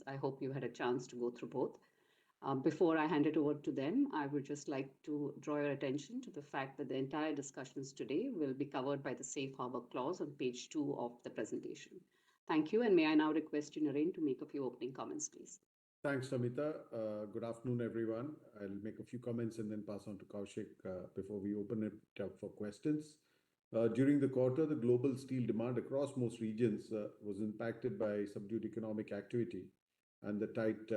I hope you had a chance to go through both. Before I hand it over to them, I would just like to draw your attention to the fact that the entire discussions today will be covered by the Safe Harbor clause on page 2 of the presentation. Thank you, and may I now request you, Naren, to make a few opening comments, please. Thanks, Namita. Good afternoon, everyone. I'll make a few comments and then pass on to Kaushik before we open it up for questions. During the quarter, the global steel demand across most regions was impacted by subdued economic activity and the tight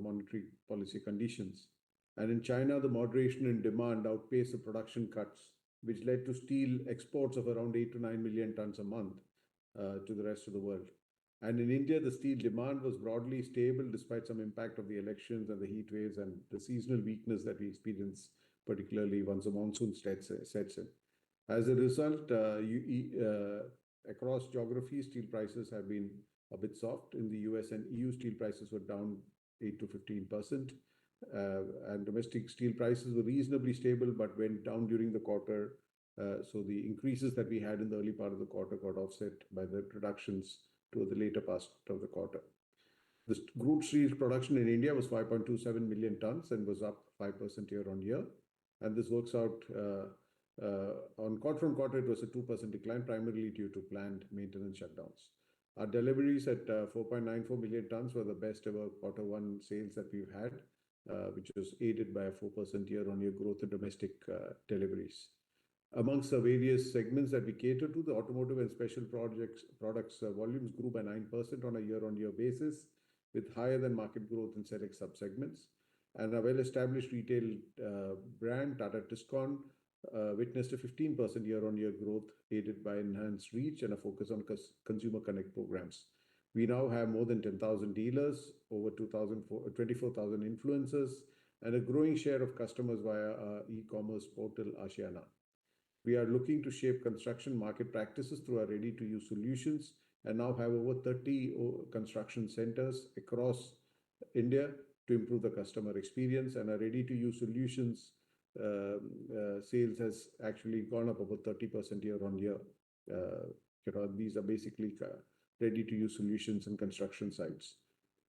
monetary policy conditions. And in China, the moderation in demand outpaced the production cuts, which led to steel exports of around 8 to 9 million tons a month to the rest of the world. And in India, the steel demand was broadly stable despite some impact of the elections and the heat waves and the seasonal weakness that we experience, particularly once the monsoon sets in. As a result, across geographies, steel prices have been a bit soft. In the US and EU, steel prices were down 8 to 15%. And domestic steel prices were reasonably stable, but went down during the quarter. So the increases that we had in the early part of the quarter got offset by the reductions to the later part of the quarter. The group steel production in India was 5.27 million tons and was up 5% year on year. And this works out on quarter, it was a 2% decline, primarily due to planned maintenance shutdowns. Our deliveries at 4.94 million tons were the best ever Q1 sales that we've had, which was aided by a 4% year-on-year growth in domestic deliveries. Amongst the various segments that we cater to, the automotive and special products volumes grew by 9% on a year-on-year basis, with higher than market growth in select subsegments. And a well-established retail brand, Tata Tiscon, witnessed a 15% year-on-year growth, aided by enhanced reach and a focus on consumer connect programs. We now have more than 10,000 dealers, over 24,000 influencers, and a growing share of customers via our e-commerce portal, Asiana. We are looking to shape construction market practices through our ready-to-use solutions and now have over 30 construction centers across India to improve the customer experience. And our ready-to-use solutions sales has actually gone up about 30% year on year. These are basically ready-to-use solutions in construction sites.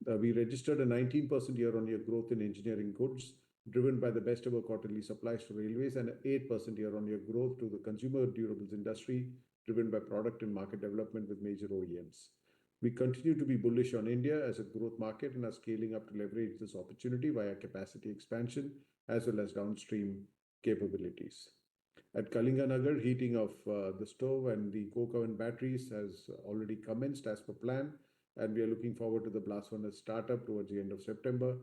We registered a 19% year-on-year growth in engineering goods, driven by the best ever quarterly supplies to railways, and an 8% year-on-year growth to the consumer durables industry, driven by product and market development with major OEMs. We continue to be bullish on India as a growth market and are scaling up to leverage this opportunity via capacity expansion as well as downstream capabilities. At Kalinganagar, heating of the stove and the coke oven batteries has already commenced as per plan, and we are looking forward to the blast furnace startup towards the end of September.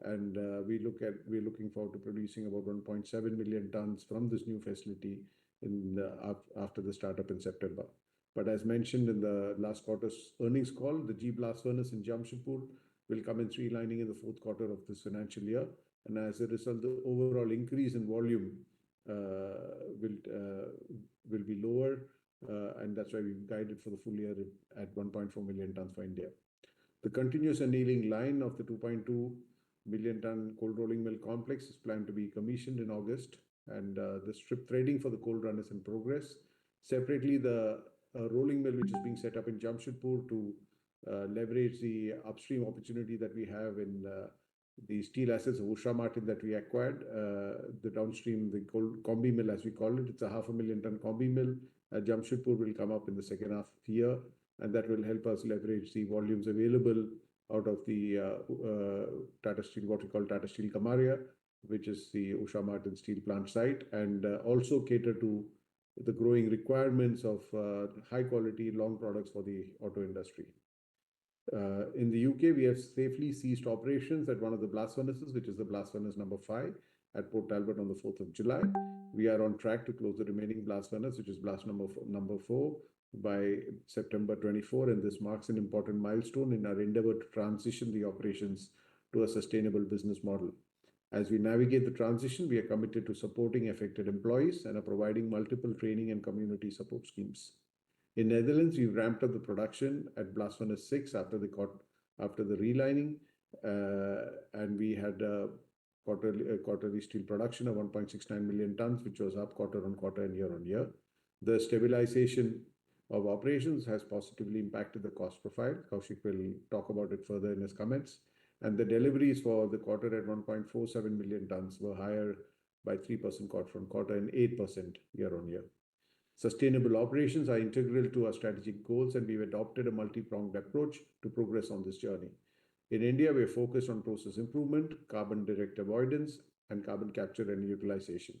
And we're looking forward to producing about 1.7 million tons from this new facility after the startup in September. But as mentioned in the last quarter's earnings call, the G blast furnace in Jamshedpur will come in relining in the fourth quarter of this financial year. And as a result, the overall increase in volume will be lower. And that's why we've guided for the full year at 1.4 million tons for India. The continuous annealing line of the 2.2 million ton cold rolling mill complex is planned to be commissioned in August, and the strip threading for the cold run is in progress. Separately, the rolling mill, which is being set up in Jamshedpur to leverage the upstream opportunity that we have in the steel assets of Usha Martin that we acquired. The downstream, the combi mill, as we call it, it's a 500,000 ton combi mill at Jamshedpur, will come up in the second half of the year, and that will help us leverage the volumes available out of the Tata Steel, what we call Tata Steel Kamaria, which is the Usha Martin steel plant site, and also cater to the growing requirements of high quality long products for the auto industry. In the UK, we have safely ceased operations at one of the blast furnaces, which is the blast furnace number 5 at Port Talbot on the 4th of July. We are on track to close the remaining blast furnace, which is blast number 4, by September 24, and this marks an important milestone in our endeavor to transition the operations to a sustainable business model. As we navigate the transition, we are committed to supporting affected employees and are providing multiple training and community support schemes. In Netherlands, we've ramped up the production at blast furnace 6 after the relining, and we had quarterly steel production of 1.69 million tons, which was up quarter on quarter and year on year. The stabilization of operations has positively impacted the cost profile. Kaushik will talk about it further in his comments. And the deliveries for the quarter at 1.47 million tons were higher by 3% quarter on quarter and 8% year on year. Sustainable operations are integral to our strategic goals, and we've adopted a multi-pronged approach to progress on this journey. In India, we're focused on process improvement, carbon direct avoidance, and carbon capture and utilization.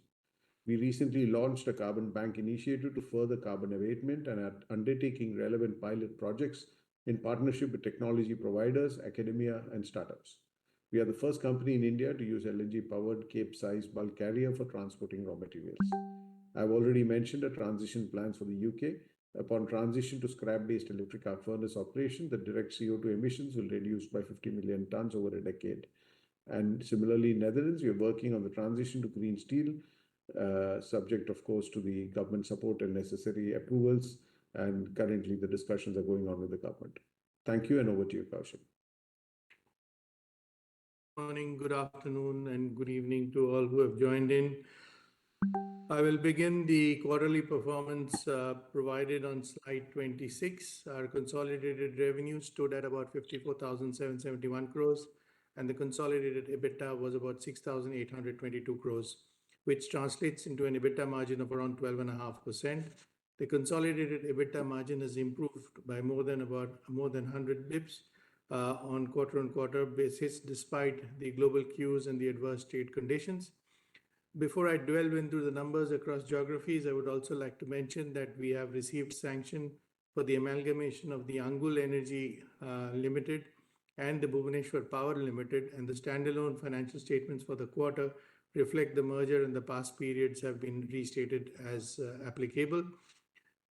We recently launched a carbon bank initiative to further carbon abatement and are undertaking relevant pilot projects in partnership with technology providers, academia, and startups. We are the first company in India to use LNG-powered Cape-size bulk carrier for transporting raw materials. I've already mentioned the transition plans for the UK. Upon transition to scrap-based electric arc furnace operation, the direct CO2 emissions will reduce by 50 million tons over a decade. And similarly, in Netherlands, we are working on the transition to green steel, subject, of course, to the government support and necessary approvals. And currently, the discussions are going on with the government. Thank you, and over to you, Kaushik. Good morning, good afternoon, and good evening to all who have joined in. I will begin the quarterly performance provided on slide 26. Our consolidated revenue stood at about 54,771 crores, and the consolidated EBITDA was about 6,822 crores, which translates into an EBITDA margin of around 12.5%. The consolidated EBITDA margin has improved by more than 100 bips on quarter basis, despite the global cues and the adverse trade conditions. Before I delve into the numbers across geographies, I would also like to mention that we have received sanction for the amalgamation of the Angul Energy Limited and the Bhubaneswar Power Limited, and the standalone financial statements for the quarter reflect the merger, and the past periods have been restated as applicable.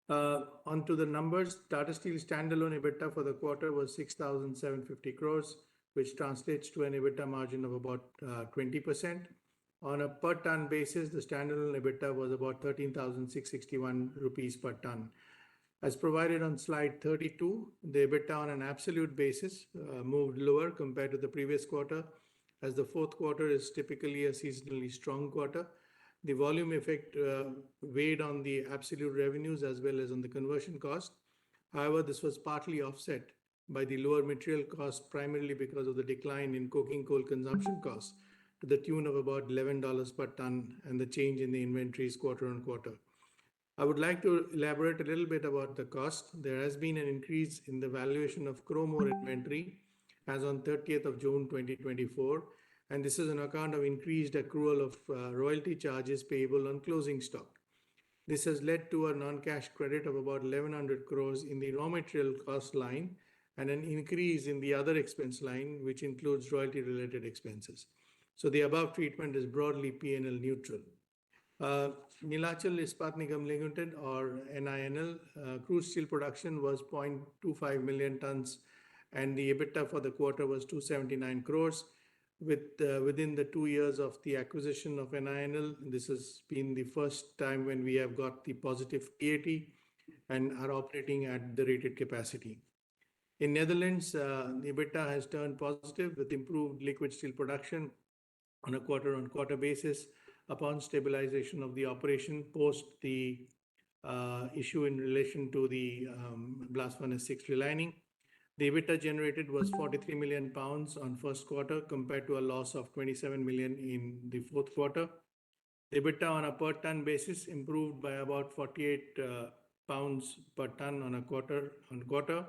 Onto the numbers. Tata Steel standalone EBITDA for the quarter was 6,750 crores, which translates to an EBITDA margin of about 20%. On a per ton basis, the standalone EBITDA was about 13,661 rupees per ton. As provided on slide 32, the EBITDA on an absolute basis moved lower compared to the previous quarter, as the fourth quarter is typically a seasonally strong quarter. The volume effect weighed on the absolute revenues as well as on the conversion cost. However, this was partly offset by the lower material cost, primarily because of the decline in coking coal consumption costs to the tune of about $11 per ton, and the change in the inventories quarter on quarter. I would like to elaborate a little bit about the cost. There has been an increase in the valuation of chrome ore inventory as on 30th of June 2024, and this is on account of increased accrual of royalty charges payable on closing stock. This has led to a non-cash credit of about 1,100 crores in the raw material cost line and an increase in the other expense line, which includes royalty-related expenses. So the above treatment is broadly P&L neutral. Neelachal Ispat Nigam Limited, or NINL, crude steel production was 0.25 million tons, and the EBITDA for the quarter was 279 crores. Within the 2 years of the acquisition of NINL, this has been the first time when we have got the positive PAT and are operating at the rated capacity. In Netherlands, the EBITDA has turned positive with improved liquid steel production on a quarter-on-quarter basis upon stabilization of the operation post the issue in relation to the blast furnace 6 relining. The EBITDA generated was 43 million pounds on first quarter compared to a loss of 27 million in the fourth quarter. The EBITDA on a per ton basis improved by about 48 pounds per ton on a quarter-on-quarter.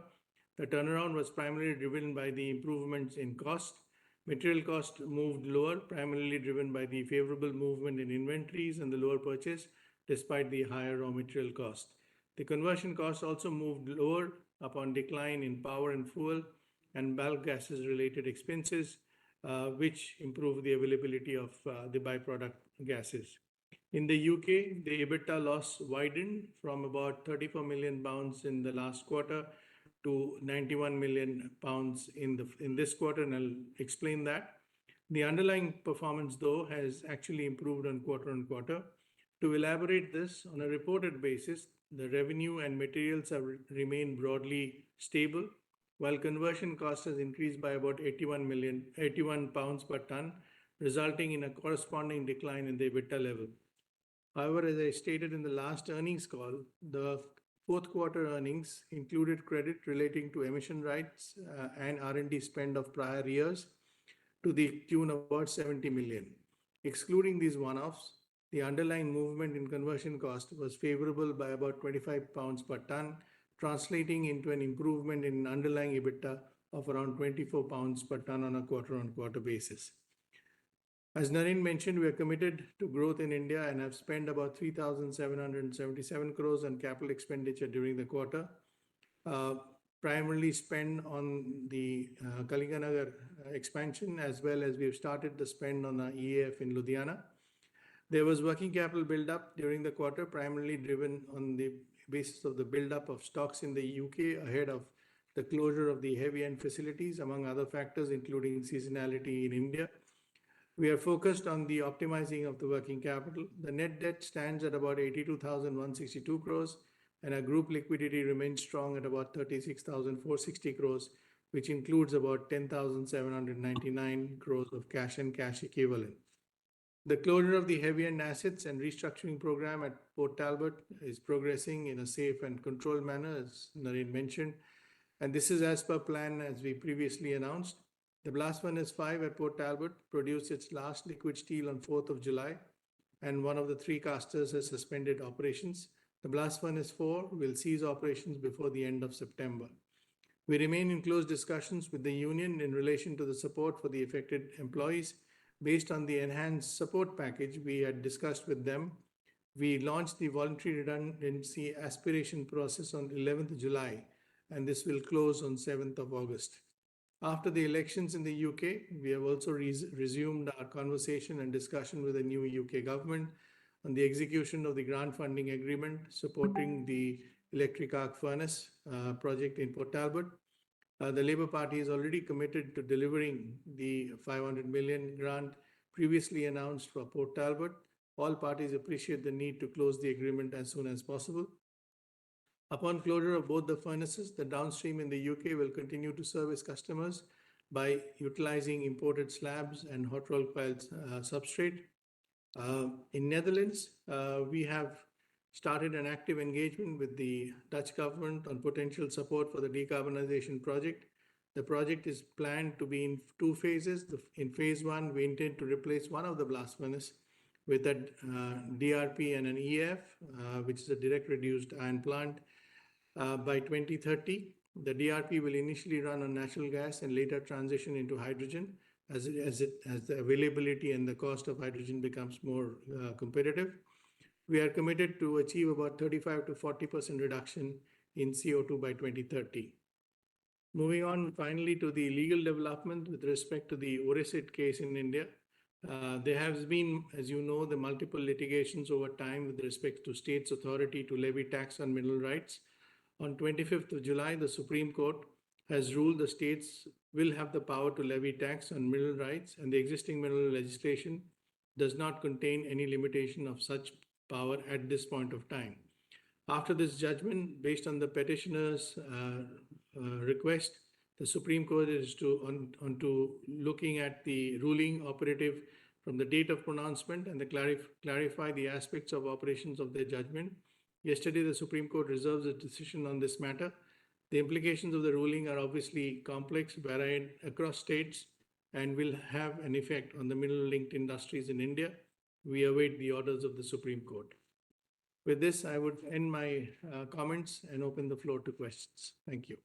The turnaround was primarily driven by the improvements in cost. Material cost moved lower, primarily driven by the favorable movement in inventories and the lower purchase, despite the higher raw material cost. The conversion cost also moved lower upon decline in power and fuel and bulk gases related expenses, which improved the availability of the byproduct gases. In the UK, the EBITDA loss widened from about 34 million pounds in the last quarter to 91 million pounds in this quarter, and I'll explain that. The underlying performance, though, has actually improved on quarter. To elaborate this, on a reported basis, the revenue and materials have remained broadly stable, while conversion cost has increased by about 81 pounds per ton, resulting in a corresponding decline in the EBITDA level. However, as I stated in the last earnings call, the fourth quarter earnings included credit relating to emission rights and R&D spend of prior years to the tune of about 70 million. Excluding these one-offs, the underlying movement in conversion cost was favorable by about 25 pounds per ton, translating into an improvement in underlying EBITDA of around 24 pounds per ton on a quarter-on-quarter basis. As Naren mentioned, we are committed to growth in India and have spent about 3,777 crores on capital expenditure during the quarter, primarily spent on the Kalinganagar expansion, as well as we have started the spend on the EAF in Ludhiana. There was working capital build-up during the quarter, primarily driven on the basis of the build-up of stocks in the UK ahead of the closure of the heavy end facilities, among other factors, including seasonality in India. We are focused on the optimizing of the working capital. The net debt stands at about 82,162 crores, and our group liquidity remains strong at about 36,460 crores, which includes about 10,799 crores of cash and cash equivalent. The closure of the heavy end assets and restructuring program at Port Talbot is progressing in a safe and controlled manner, as Naren mentioned, and this is as per plan as we previously announced. The Blast Furnace 5 at Port Talbot produced its last liquid steel on 4th of July, and one of the three casters has suspended operations. The Blast Furnace 4 will cease operations before the end of September. We remain in close discussions with the union in relation to the support for the affected employees. Based on the enhanced support package we had discussed with them, we launched the voluntary redundancy aspiration process on 11th of July, and this will close on 7th of August. After the elections in the UK, we have also resumed our conversation and discussion with the new UK government on the execution of the grant funding agreement supporting the electric arc furnace project in Port Talbot. The Labour Party is already committed to delivering the 500 million grant previously announced for Port Talbot. All parties appreciate the need to close the agreement as soon as possible. Upon closure of both the furnaces, the downstream in the UK will continue to service customers by utilizing imported slabs and hot roll coil substrate. In Netherlands, we have started an active engagement with the Dutch government on potential support for the decarbonization project. The project is planned to be in two phases. In phase one, we intend to replace one of the blast furnace with a DRP and an EF, which is a direct reduced iron plant. By 2030, the DRP will initially run on natural gas and later transition into hydrogen as the availability and the cost of hydrogen becomes more competitive. We are committed to achieve about 35 to 40% reduction in CO2 by 2030. Moving on finally to the legal development with respect to the Oresit case in India. There has been, as you know, the multiple litigations over time with respect to states' authority to levy tax on mineral rights. On 25th of July, the Supreme Court has ruled the states will have the power to levy tax on mineral rights, and the existing mineral legislation does not contain any limitation of such power at this point of time. After this judgment, based on the petitioner's request, the Supreme Court is to looking at the ruling operative from the date of pronouncement and clarify the aspects of operations of their judgment. Yesterday, the Supreme Court reserves a decision on this matter. The implications of the ruling are obviously complex, varied across states, and will have an effect on the mineral-linked industries in India. We await the orders of the Supreme Court. With this, I would end my comments and open the floor to questions. Thank you.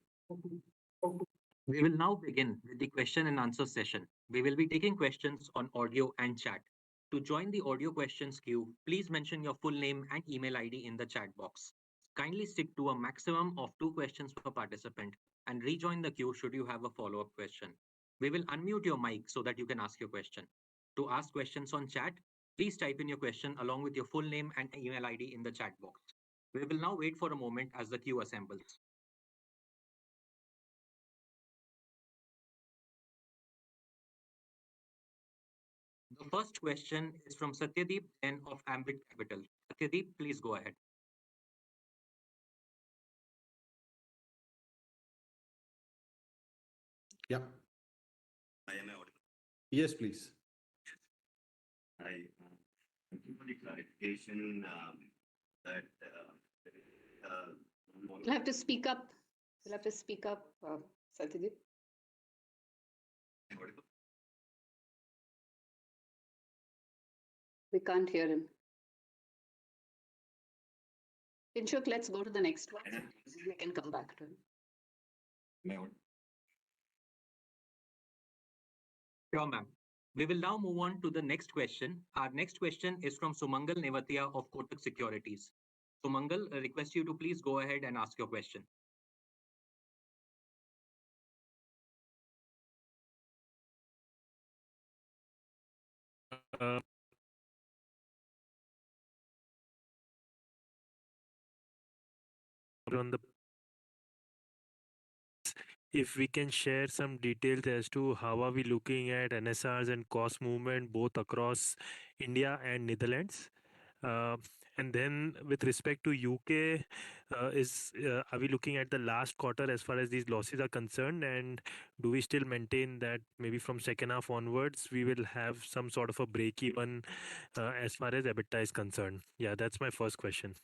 We will now begin with the question and answer session. We will be taking questions on audio and chat. To join the audio questions queue, please mention your full name and email ID in the chat box. Kindly stick to a maximum of 2 questions per participant and rejoin the queue should you have a follow-up question. We will unmute your mic so that you can ask your question. To ask questions on chat, please type in your question along with your full name and email ID in the chat box. We will now wait for a moment as the queue assembles. The first question is from Satyadeep Jain of Ambit Capital. Satyadeep, please go ahead. Yeah. Am I audible? Yes, please. Thank you for the clarification that You'll have to speak up. You'll have to speak up, Satyajit. Audible? We can't hear him. Kinshuk, let's go to the next one. We can come back to him. Am I audible? Sure, ma'am. We will now move on to the next question. Our next question is from Sumangal Nevatia of Kotak Securities. Sumangal, I request you to please go ahead and ask your question. On the if we can share some details as to how are we looking at NSRs and cost movement both across India and Netherlands. And then with respect to UK, are we looking at the last quarter as far as these losses are concerned, and do we still maintain that maybe from second half onwards we will have some sort of a break even as far as EBITDA is concerned? Yeah, that's my first question.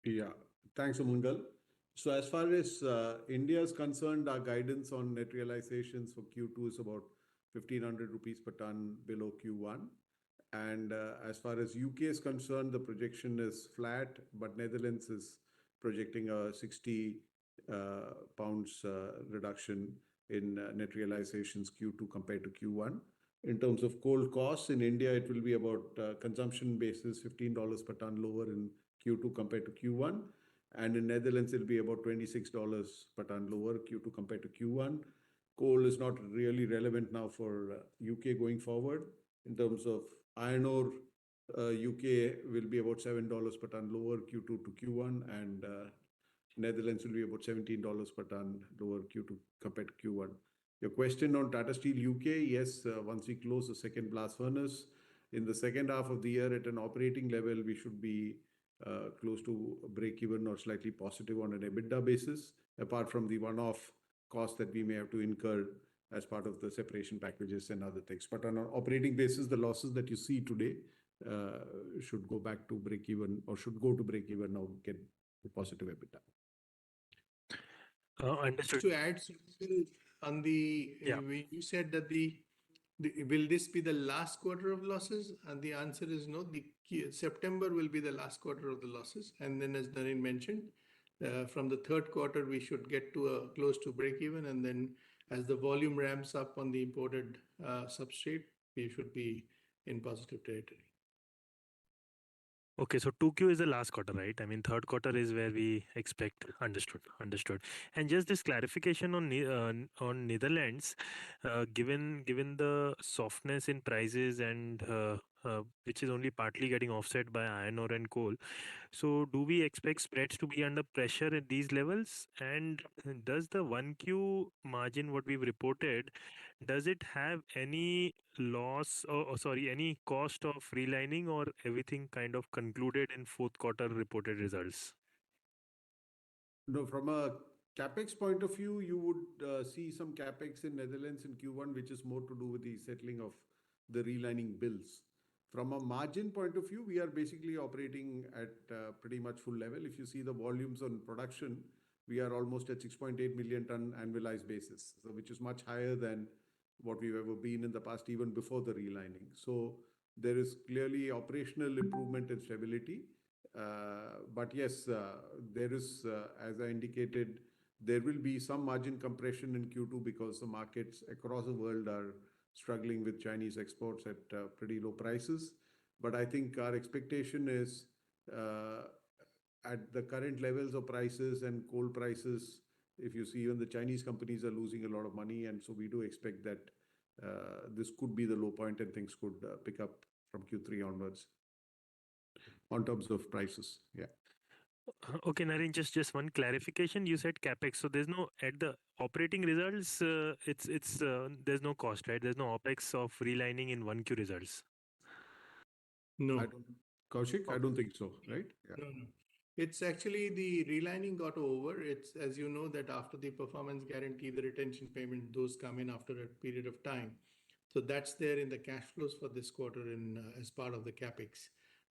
Yeah, thanks, Sumangal. So as far as India is concerned, our guidance on net realizations for Q2 is about 1,500 rupees per ton below Q1. And as far as UK is concerned, the projection is flat, but Netherlands is projecting a 60 pounds reduction in net realizations Q2 compared to Q1. In terms of coal costs in India, it will be about consumption basis $15 per ton lower in Q2 compared to Q1. And in Netherlands, it'll be about $26 per ton lower Q2 compared to Q1. Coal is not really relevant now for UK going forward. In terms of iron ore, UK will be about $7 per ton lower Q2 to Q1, and Netherlands will be about $17 per ton lower Q2 compared to Q1. Your question on Tata Steel UK, yes, once we close the second blast furnace, in the second half of the year at an operating level, we should be close to break even or slightly positive on an EBITDA basis, apart from the one-off cost that we may have to incur as part of the separation packages and other things. But on an operating basis, the losses that you see today should go back to break even, or should go to break even now, get a positive EBITDA. Just to add on the, you said that will this be the last quarter of losses? And the answer is no. September will be the last quarter of the losses. And then as Naren mentioned, from the third quarter, we should get to close to break even. And then as the volume ramps up on the imported substrate, we should be in positive territory. Okay, so 2Q is the last quarter, right? I mean, third quarter is where we expect. Understood. And just this clarification on Netherlands, given the softness in prices and which is only partly getting offset by iron ore and coal. So do we expect spreads to be under pressure at these levels? And does the 1Q margin, what we've reported, does it have any loss or sorry, any cost of relining, or everything kind of concluded in fourth quarter reported results? No, from a capex point of view, you would see some capex in Netherlands in Q1, which is more to do with the settling of the relining bills. From a margin point of view, we are basically operating at pretty much full level. If you see the volumes on production, we are almost at 6.8 million ton annualized basis, so which is much higher than what we've ever been in the past, even before the relining. So there is clearly operational improvement and stability. But yes, there is, as I indicated, there will be some margin compression in Q2 because the markets across the world are struggling with Chinese exports at pretty low prices. But I think our expectation is at the current levels of prices and coal prices, if you see even the Chinese companies are losing a lot of money. And so we do expect that this could be the low point and things could pick up from Q3 onwards on terms of prices. Yeah. Okay, Naren, just one clarification. You said capex, so there's no at the operating results. It's there's no cost, right? There's no opex of relining in 1Q results. No, Kaushik, I don't think so, right? Yeah. No. It's actually the relining got over. It's, as you know, that after the performance guarantee, the retention payment, those come in after a period of time. So that's there in the cash flows for this quarter in as part of the capex.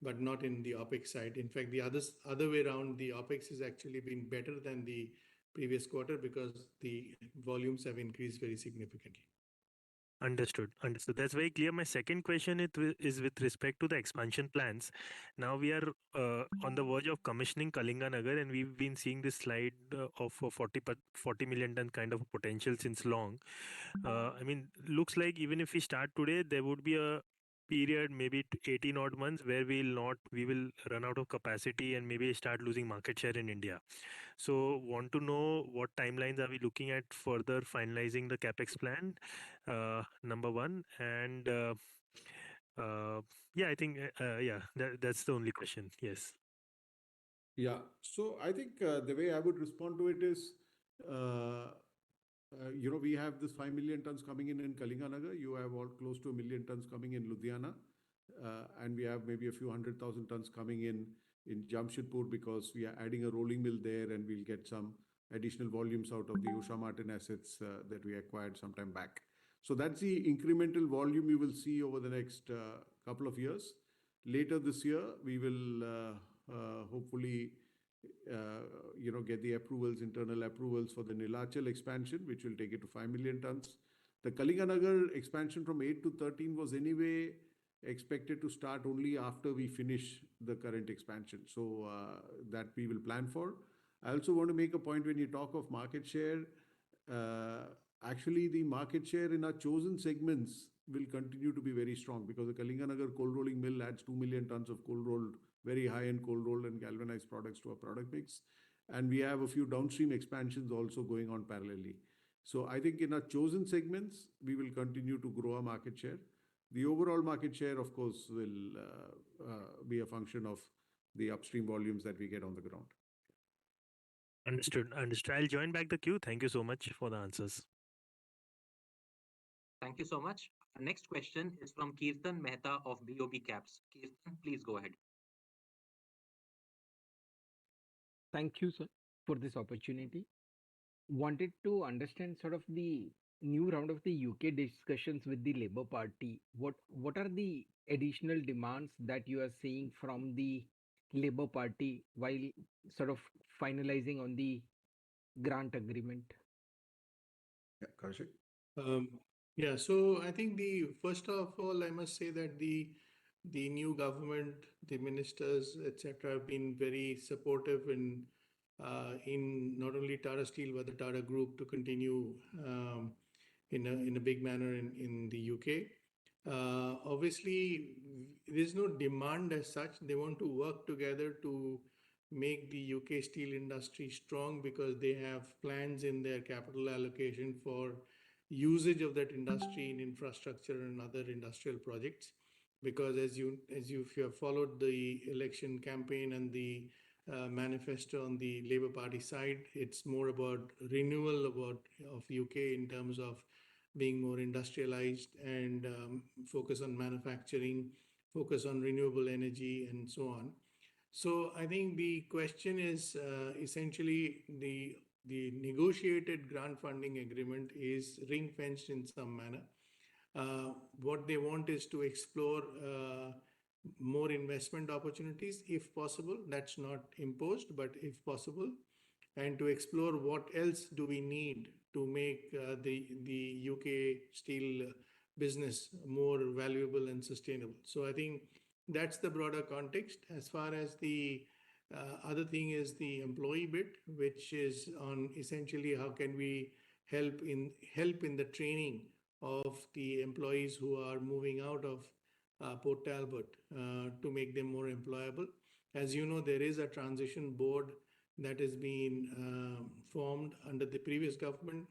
but not in the OpEx side. In fact, the other way around, the OpEx has actually been better than the previous quarter because the volumes have increased very significantly. Understood. Understood. That's very clear. My second question is with respect to the expansion plans. Now we are on the verge of commissioning Kalinganagar, and we've been seeing this slide of a 40 million ton kind of a potential since long. I mean, looks like even if we start today, there would be a period, maybe 18 odd months, where we will run out of capacity and maybe start losing market share in India. So want to know what timelines are we looking at further finalizing the capex plan, number one, and yeah, I think yeah, that's the only question. Yes. Yeah. So I think the way I would respond to it is, we have this 5 million tons coming in Kalinganagar. You have all close to 1 million tons coming in Ludhiana. And we have maybe a few 100,000 tons coming in Jamshedpur because we are adding a rolling mill there, and we'll get some additional volumes out of the Usha Martin assets that we acquired some time back. So that's the incremental volume you will see over the next couple of years. Later this year, we will hopefully get the internal approvals for the Nilachal expansion, which will take it to 5 million tons. The Kalinganagar expansion from 8 to 13 was anyway expected to start only after we finish the current expansion. So that we will plan for. I also want to make a point when you talk of market share. Actually, the market share in our chosen segments will continue to be very strong because the Kalinganagar cold rolling mill adds 2 million tons of cold rolled, very high-end cold rolled and galvanized products to our product mix. And we have a few downstream expansions also going on parallelly. So I think in our chosen segments, we will continue to grow our market share. The overall market share, of course, will be a function of the upstream volumes that we get on the ground. Understood. Understood. I'll join back the queue. Thank you so much for the answers. Thank you so much. Our next question is from Kirtan Mehta of BOB Caps. Kirtan, please go ahead. Thank you, sir, for this opportunity. Wanted to understand sort of the new round of the UK discussions with the Labour Party. What are the additional demands that you are seeing from the Labour Party while sort of finalizing on the grant agreement? Yeah, Kaushik. Yeah, so I think first of all, I must say that the new government, the ministers, etc., have been very supportive in not only Tata Steel but the Tata Group to continue in a big manner in the UK. Obviously, there's no demand as such. They want to work together to make the UK steel industry strong because they have plans in their capital allocation for usage of that industry in infrastructure and other industrial projects. Because if you have followed the election campaign and the manifesto on the Labour Party side, it's more about renewal of UK in terms of being more industrialized and focus on manufacturing, focus on renewable energy, and so on. So I think the question is essentially the negotiated grant funding agreement is ring-fenced in some manner. What they want is to explore more investment opportunities if possible. That's not imposed, but if possible, and to explore what else do we need to make the UK steel business more valuable and sustainable. So I think that's the broader context. As far as the other thing is the employee bit, which is on essentially how can we help in the training of the employees who are moving out of Port Talbot to make them more employable. As you know, there is a transition board that has been formed under the previous government.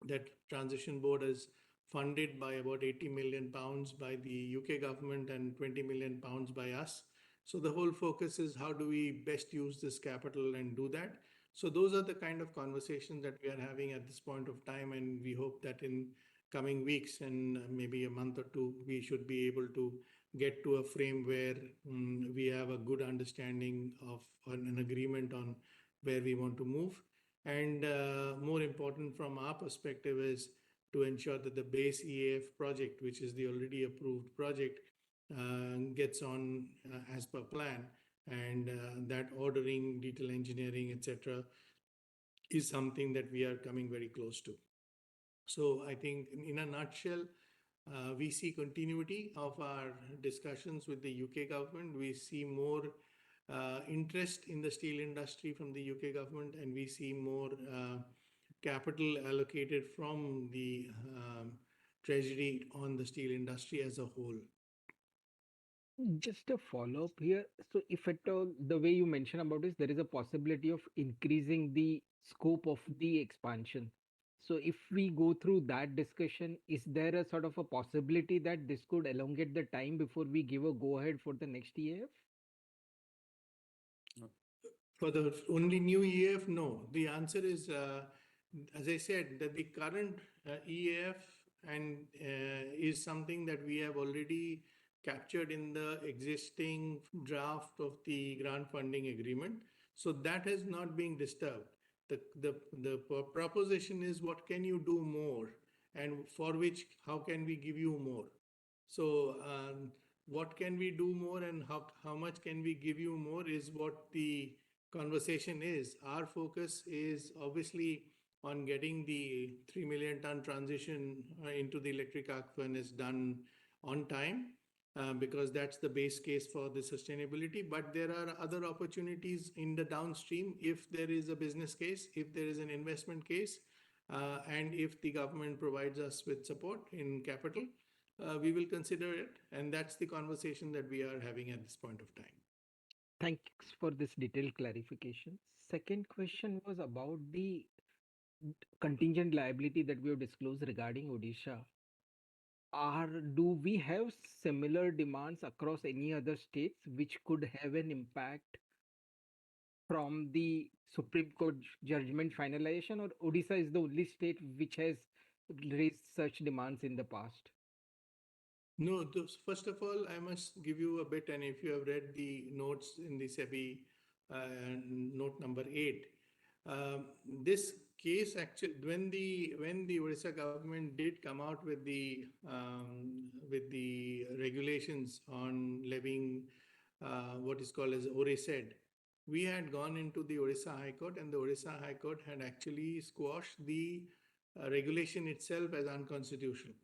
That transition board is funded by about 80 million pounds by the UK government and 20 million pounds by us. So the whole focus is how do we best use this capital and do that. So those are the kind of conversations that we are having at this point of time, and we hope that in coming weeks and maybe a month or two, we should be able to get to a frame where we have a good understanding of an agreement on where we want to move. And more important from our perspective is to ensure that the base EAF project, which is the already approved project, gets on as per plan, and that ordering, detail engineering, etc., is something that we are coming very close to. So I think in a nutshell, we see continuity of our discussions with the UK government. We see more interest in the steel industry from the UK government, and we see more capital allocated from the Treasury on the steel industry as a whole. Just a follow-up here. So if at all, the way you mentioned about this, there is a possibility of increasing the scope of the expansion. So if we go through that discussion, is there a sort of a possibility that this could elongate the time before we give a go-ahead for the next EAF? For the only new EAF, no. The answer is, as I said, that the current EAF and is something that we have already captured in the existing draft of the grant funding agreement. So that has not been disturbed. The proposition is, what can you do more, and for which, how can we give you more? So what can we do more, and how much can we give you more is what the conversation is. Our focus is obviously on getting the 3 million ton transition into the electric arc furnace done on time, because that's the base case for the sustainability. But there are other opportunities in the downstream if there is a business case, if there is an investment case, and if the government provides us with support in capital, we will consider it. And that's the conversation that we are having at this point of time. Thanks for this detailed clarification. Second question was about the contingent liability that we have disclosed regarding Odisha. Do we have similar demands across any other states which could have an impact from the Supreme Court judgment finalization, or Odisha is the only state which has raised such demands in the past? No, first of all, I must give you a bit, and if you have read the notes in the SEBI note number 8, this case actually, when the Odisha government did come out with the regulations on levying what is called as ORESED, we had gone into the Odisha High Court, and the Odisha High Court had actually squashed the regulation itself as unconstitutional.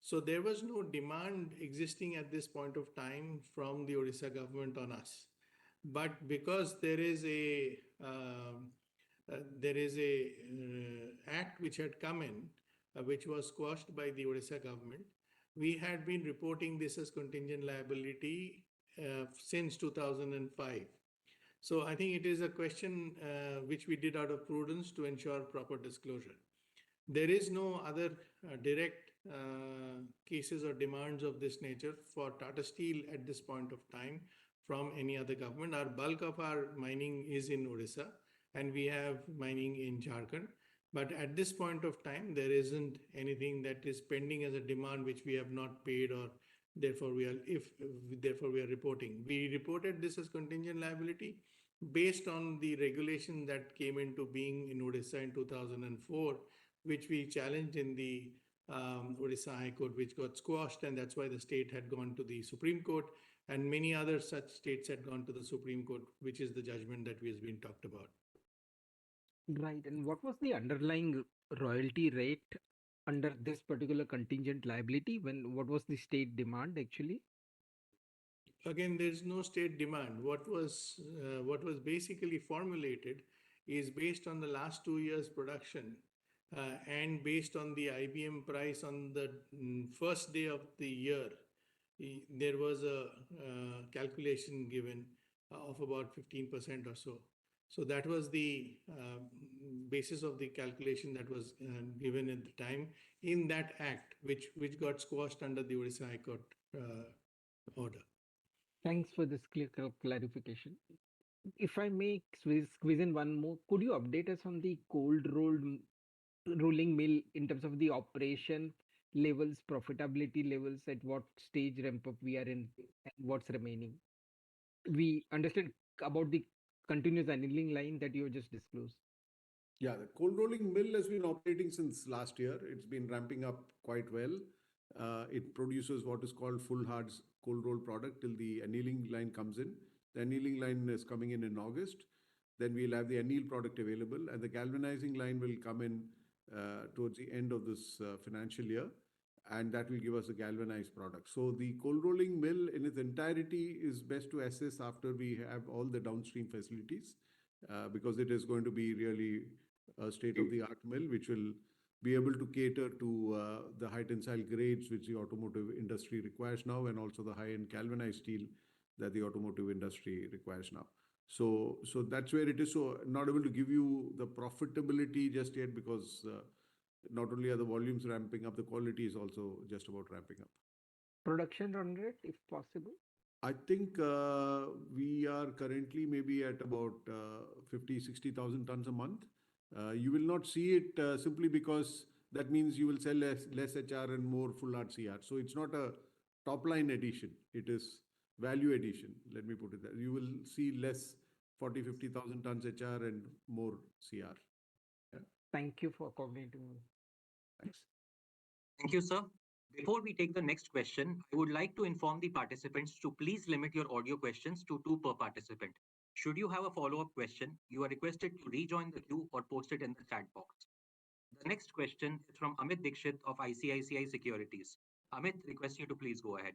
So there was no demand existing at this point of time from the Odisha government on us. But because there is a act which had come in, which was squashed by the Odisha government, we had been reporting this as contingent liability since 2005. So I think it is a question which we did out of prudence to ensure proper disclosure. There is no other direct cases or demands of this nature for Tata Steel at this point of time from any other government. Our bulk of our mining is in Odisha, and we have mining in Jharkhand. But at this point of time, there isn't anything that is pending as a demand which we have not paid, or therefore we are reporting. We reported this as contingent liability based on the regulation that came into being in Odisha in 2004, which we challenged in the Odisha High Court, which got squashed, and that's why the state had gone to the Supreme Court, and many other such states had gone to the Supreme Court, which is the judgment that has been talked about. Right. And what was the underlying royalty rate under this particular contingent liability? What was the state demand actually? Again, there's no state demand. What was basically formulated is based on the last 2 years' production, and based on the IBM price on the first day of the year. There was a calculation given of about 15% or so. So that was the basis of the calculation that was given at the time in that act, which got squashed under the Odisha High Court order. Thanks for this clear clarification. If I may squeeze in one more, could you update us on the rolling mill in terms of the operation levels, profitability levels, at what stage ramp up we are in, and what's remaining? We understand about the continuous annealing line that you have just disclosed. Yeah, the cold rolling mill has been operating since last year. It's been ramping up quite well. It produces what is called full hard cold roll product till the annealing line comes in. The annealing line is coming in August. Then we'll have the anneal product available, and the galvanizing line will come in towards the end of this financial year, and that will give us a galvanized product. So the cold rolling mill in its entirety is best to assess after we have all the downstream facilities, because it is going to be really a state-of-the-art mill, which will be able to cater to the high tensile grades which the automotive industry requires now, and also the high-end galvanized steel that the automotive industry requires now. So that's where it is. So not able to give you the profitability just yet, because not only are the volumes ramping up, the quality is also just about ramping up. Production run rate, if possible? I think we are currently maybe at about 50,000-60,000 tons a month. You will not see it simply because that means you will sell less HR and more full hard CR. So it's not a top line addition. It is value addition. Let me put it that. You will see less 40,000-50,000 tons HR and more CR. Yeah. Thank you for coordinating. Thanks. Thank you, sir. Before we take the next question, I would like to inform the participants to please limit your audio questions to 2 per participant. Should you have a follow-up question, you are requested to rejoin the queue or post it in the chat box. The next question is from Amit Dixit of ICICI Securities. Amit, request you to please go ahead.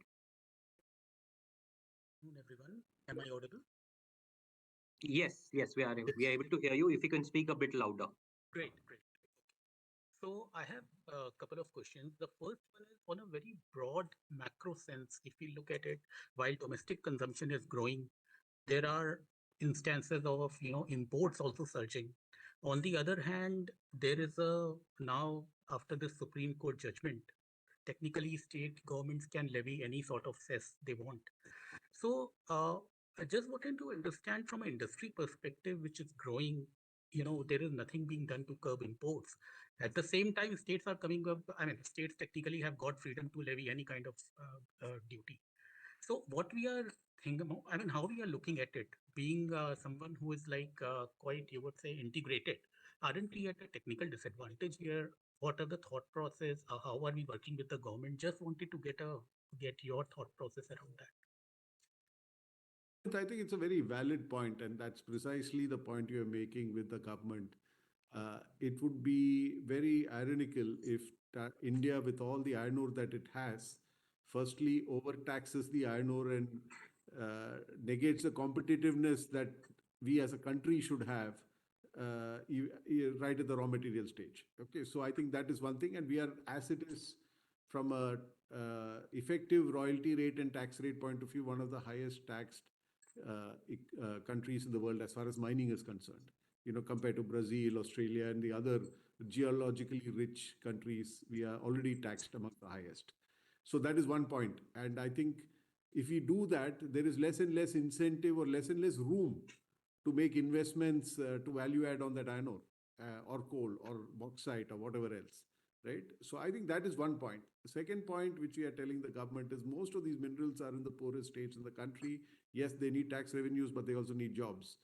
Everyone, am I audible? Yes, we are able to hear you. If you can speak a bit louder. Great. Okay. So I have a couple of questions. The first one is on a very broad macro sense. If we look at it, while domestic consumption is growing, there are instances of imports also surging. On the other hand, there is now after the Supreme Court judgment, technically state governments can levy any sort of cess they want. So I just wanted to understand from an industry perspective, which is growing, there is nothing being done to curb imports. At the same time, states are coming up, states technically have got freedom to levy any kind of duty. So what we are thinking about, how we are looking at it, being someone who is like quite, you would say, integrated, aren't we at a technical disadvantage here? What are the thought process? How are we working with the government? Just wanted to get your thought process around that. I think it's a very valid point, and that's precisely the point you're making with the government. It would be very ironical if India, with all the iron ore that it has, firstly overtaxes the iron ore and negates the competitiveness that we as a country should have right at the raw material stage. Okay, so I think that is one thing, and we are, as it is from a effective royalty rate and tax rate point of view, one of the highest taxed countries in the world as far as mining is concerned. Compared to Brazil, Australia, and the other geologically rich countries, we are already taxed among the highest. So that is one point. And I think if we do that, there is less and less incentive or less and less room to make investments to value add on that iron ore or coal or bauxite or whatever else. Right? So I think that is one point. The second point which we are telling the government is most of these minerals are in the poorest states in the country. Yes, they need tax revenues, but they also need jobs.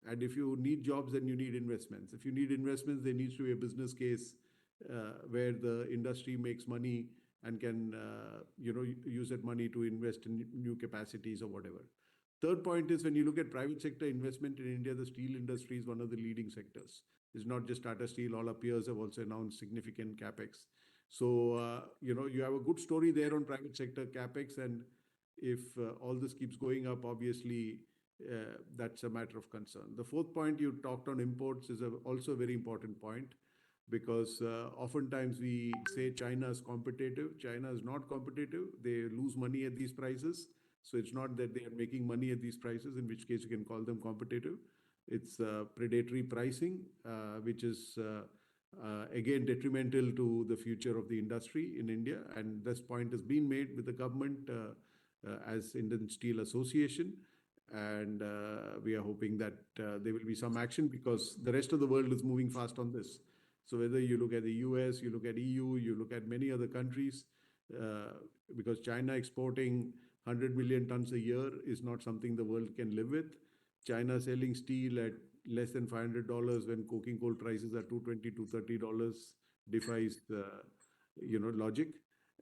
And if you need jobs, then you need investments. If you need investments, there needs to be a business case where the industry makes money and can use that money to invest in new capacities or whatever. Third point is when you look at private sector investment in India, the steel industry is one of the leading sectors. It's not just Tata Steel. All our peers have also announced significant capex. So, you have a good story there on private sector capex. And if all this keeps going up, obviously, that's a matter of concern. The fourth point you talked on imports is also a very important point, because oftentimes we say China is competitive. China is not competitive. They lose money at these prices. So it's not that they are making money at these prices, in which case you can call them competitive. It's predatory pricing, which is again detrimental to the future of the industry in India. And this point has been made with the government as Indian Steel Association. And we are hoping that there will be some action, because the rest of the world is moving fast on this. So whether you look at the US, you look at EU, you look at many other countries, because China exporting 100 million tons a year is not something the world can live with. China selling steel at less than $500 when coking coal prices are $220 to $230 defies logic.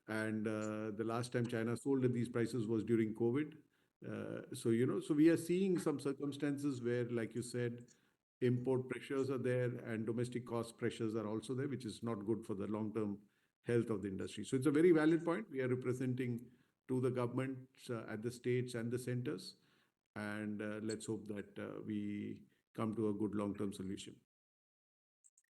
And the last time China sold at these prices was during COVID. So we are seeing some circumstances where, like you said, import pressures are there and domestic cost pressures are also there, which is not good for the long-term health of the industry. So it's a very valid point. We are representing to the government at the states and the centers, and let's hope that we come to a good long-term solution.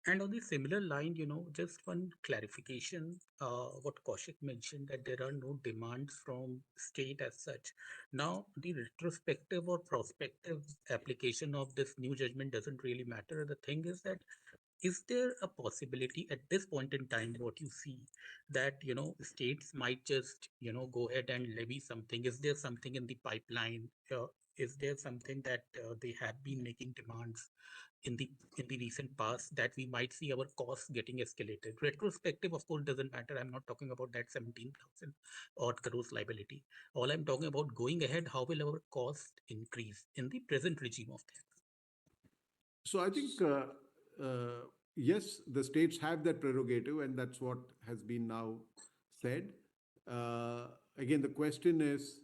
And on the similar line, just one clarification, what Kaushik mentioned that there are no demands from state as such. Now, the retrospective or prospective application of this new judgment doesn't really matter. The thing is that is there a possibility at this point in time, what you see, that states might just go ahead and levy something? Is there something in the pipeline? Is there something that they have been making demands in the recent past that we might see our costs getting escalated? Retrospective, of course, doesn't matter. I'm not talking about that 17,000 odd crores liability. All I'm talking about, going ahead, how will our cost increase in the present regime of things? So I think, yes, the states have that prerogative, and that's what has been now said. Again, the question is,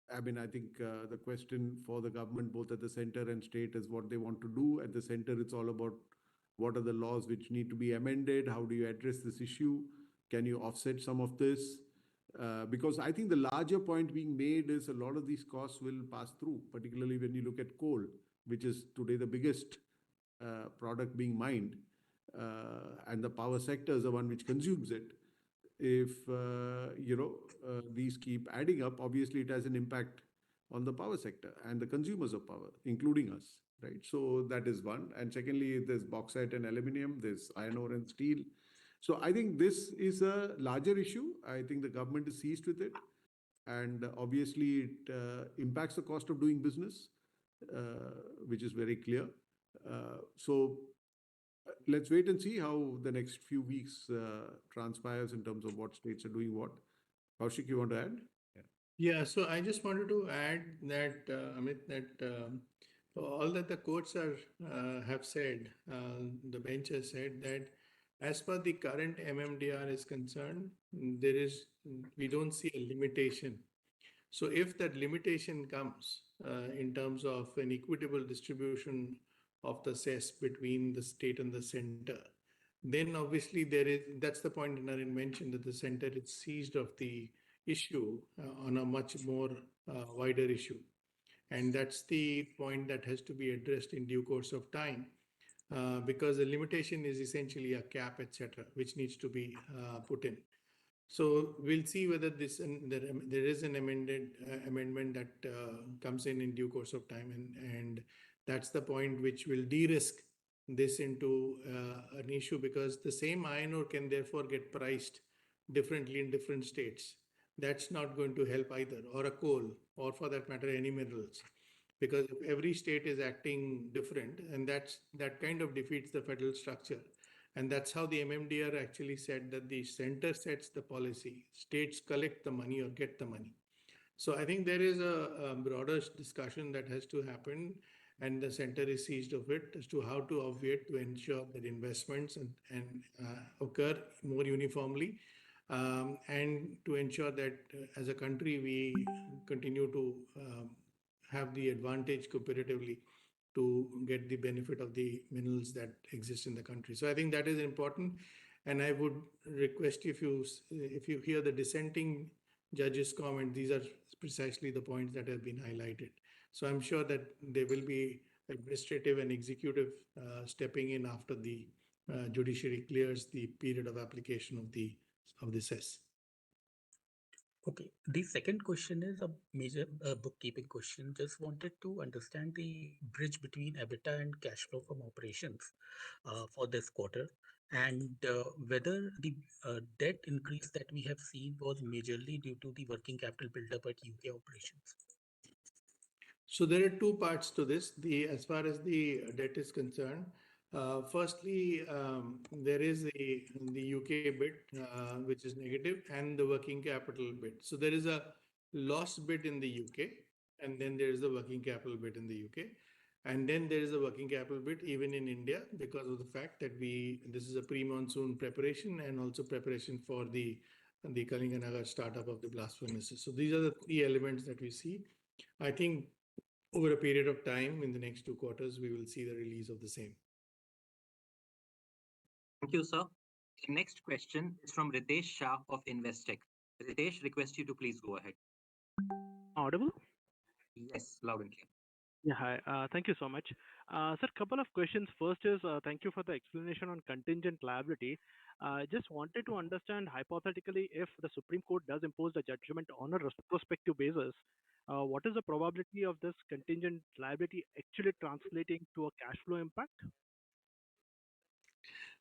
I think the question for the government, both at the center and state, is what they want to do. At the center, it's all about what are the laws which need to be amended? How do you address this issue? Can you offset some of this? Because I think the larger point being made is a lot of these costs will pass through, particularly when you look at coal, which is today the biggest product being mined, and the power sector is the one which consumes it. If these keep adding up, obviously it has an impact on the power sector and the consumers of power, including us, right? So that is one. And secondly, there's bauxite and aluminium, there's iron ore and steel. So I think this is a larger issue. I think the government is seized with it, and obviously it impacts the cost of doing business, which is very clear. So let's wait and see how the next few weeks transpires in terms of what states are doing what. Kaushik, you want to add? Yeah, so I just wanted to add that, Amit, that all that the courts have said, the bench has said that as per the current MMDR is concerned, we don't see a limitation. So if that limitation comes in terms of an equitable distribution of the cess between the state and the center, then obviously that's the point Naren mentioned, that the center is seized of the issue on a much more wider issue. And that's the point that has to be addressed in due course of time, because the limitation is essentially a cap, etc., which needs to be put in. So we'll see whether there is an amendment that comes in due course of time, and that's the point which will de-risk this into an issue, because the same iron ore can therefore get priced differently in different states. That's not going to help either, or a coal, or for that matter, any minerals, because if every state is acting different, and that kind of defeats the federal structure. And that's how the MMDR actually said that the center sets the policy, states collect the money or get the money. So I think there is a broader discussion that has to happen, and the center is seized of it as to how to obviate to ensure that investments occur more uniformly, and to ensure that as a country we continue to have the advantage comparatively to get the benefit of the minerals that exist in the country. So I think that is important, and I would request, if you hear the dissenting judges' comment, these are precisely the points that have been highlighted. So I'm sure that there will be administrative and executive stepping in after the judiciary clears the period of application of the cess. Okay, the second question is a major bookkeeping question. Just wanted to understand the bridge between EBITDA and cash flow from operations for this quarter, and whether the debt increase that we have seen was majorly due to the working capital buildup at UK operations. So there are two parts to this. As far as the debt is concerned, firstly, there is the UK bit, which is negative, and the working capital bit. So there is a loss bit in the UK, and then there is the working capital bit in the UK. And then there is a working capital bit even in India because of the fact that this is a pre-monsoon preparation and also preparation for the Kalinganagar startup of the blast furnaces. So these are the three elements that we see. I think over a period of time in the next 2 quarters, we will see the release of the same. Thank you, sir. The next question is from Ritesh Shah of Investec. Ritesh, request you to please go ahead. Audible? Yes, loud and clear. Yeah, hi. Thank you so much. Sir, couple of questions. First is thank you for the explanation on contingent liability. Just wanted to understand hypothetically if the Supreme Court does impose the judgment on a retrospective basis, what is the probability of this contingent liability actually translating to a cash flow impact?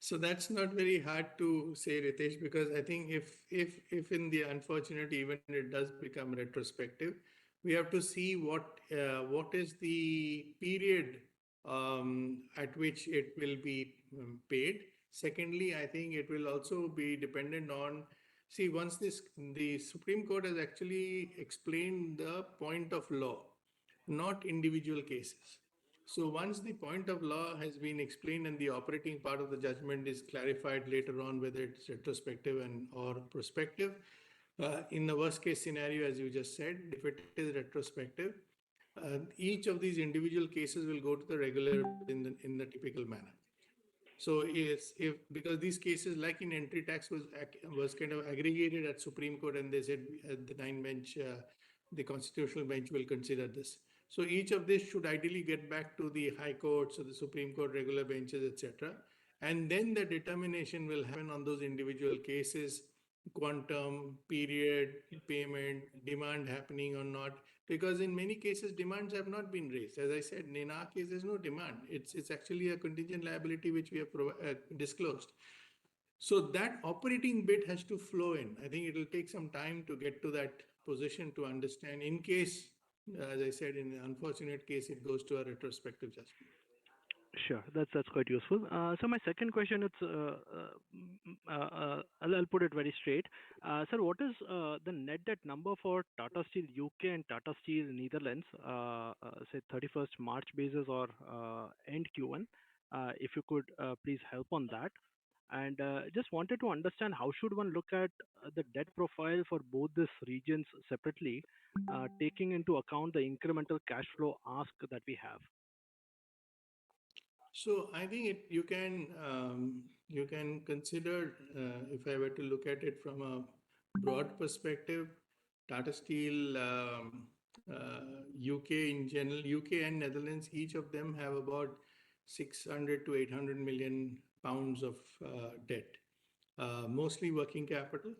So that's not very hard to say, Ritesh, because I think if in the unfortunate event it does become retrospective, we have to see what is the period at which it will be paid. Secondly, I think it will also be dependent on, see, once the Supreme Court has actually explained the point of law, not individual cases. So once the point of law has been explained and the operating part of the judgment is clarified later on, whether it's retrospective or prospective, in the worst case scenario, as you just said, if it is retrospective, each of these individual cases will go to the regulator in the typical manner. So if because these cases, like in entry tax, was kind of aggregated at Supreme Court, and they said at the 9 bench, the constitutional bench will consider this. So each of this should ideally get back to the High Courts or the Supreme Court regular benches, etc. And then the determination will happen on those individual cases, quantum, period, payment, demand happening or not. Because in many cases, demands have not been raised. As I said, in our case, there's no demand. It's actually a contingent liability which we have disclosed. So that operating bit has to flow in. I think it will take some time to get to that position to understand. In case, as I said, in an unfortunate case, it goes to a retrospective judgment. Sure, that's quite useful. So my second question is, I'll put it very straight. Sir, what is the net debt number for Tata Steel UK and Tata Steel Netherlands, say 31st March basis or end Q1? If you could please help on that. And just wanted to understand how should one look at the debt profile for both these regions separately, taking into account the incremental cash flow ask that we have. So I think you can consider, if I were to look at it from a broad perspective, Tata Steel UK in general, UK and Netherlands, each of them have about 600 to 800 million pounds of debt, mostly working capital,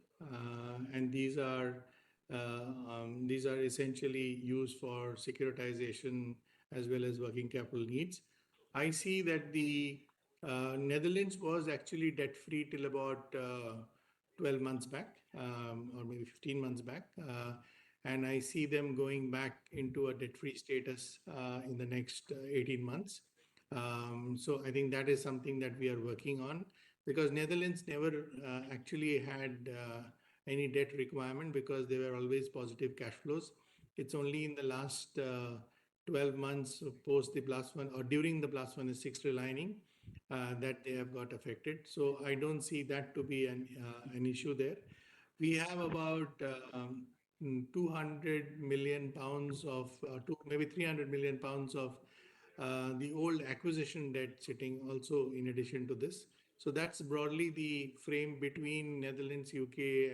and these are essentially used for securitization as well as working capital needs. I see that the Netherlands was actually debt-free till about 12 months back, or maybe 15 months back. And I see them going back into a debt-free status in the next 18 months. So I think that is something that we are working on, because Netherlands never actually had any debt requirement because they were always positive cash flows. It's only in the last 12 months post the blast furnace or during the blast furnace 6 relining that they have got affected. So I don't see that to be an issue there. We have about 200 million pounds of, maybe 300 million pounds of the old acquisition debt sitting also in addition to this. So that's broadly the frame between Netherlands, UK,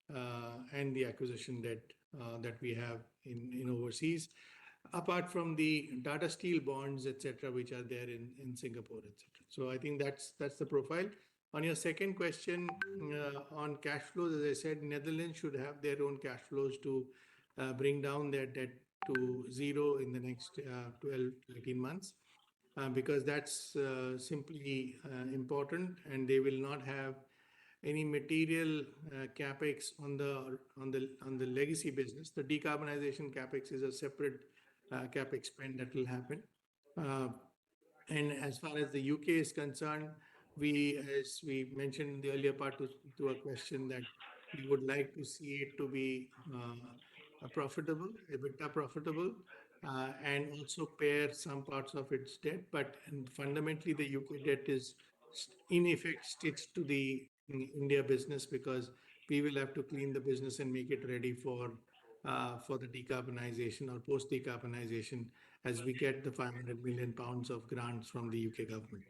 and the acquisition debt that we have in overseas, apart from the Tata Steel bonds, etc., which are there in Singapore, etc. So I think that's the profile. On your second question on cash flows, as I said, Netherlands should have their own cash flows to bring down their debt to zero in the next 12 to 18 months, because that's simply important, and they will not have any material capex on the legacy business. The decarbonization capex is a separate capex spend that will happen. And as far as the UK is concerned, as we mentioned in the earlier part to a question, that we would like to see it to be profitable, EBITDA profitable, and also pare some parts of its debt. But fundamentally, the UK debt is in effect stitched to the India business, because we will have to clean the business and make it ready for the decarbonization or post decarbonization as we get the 500 million pounds of grants from the UK government.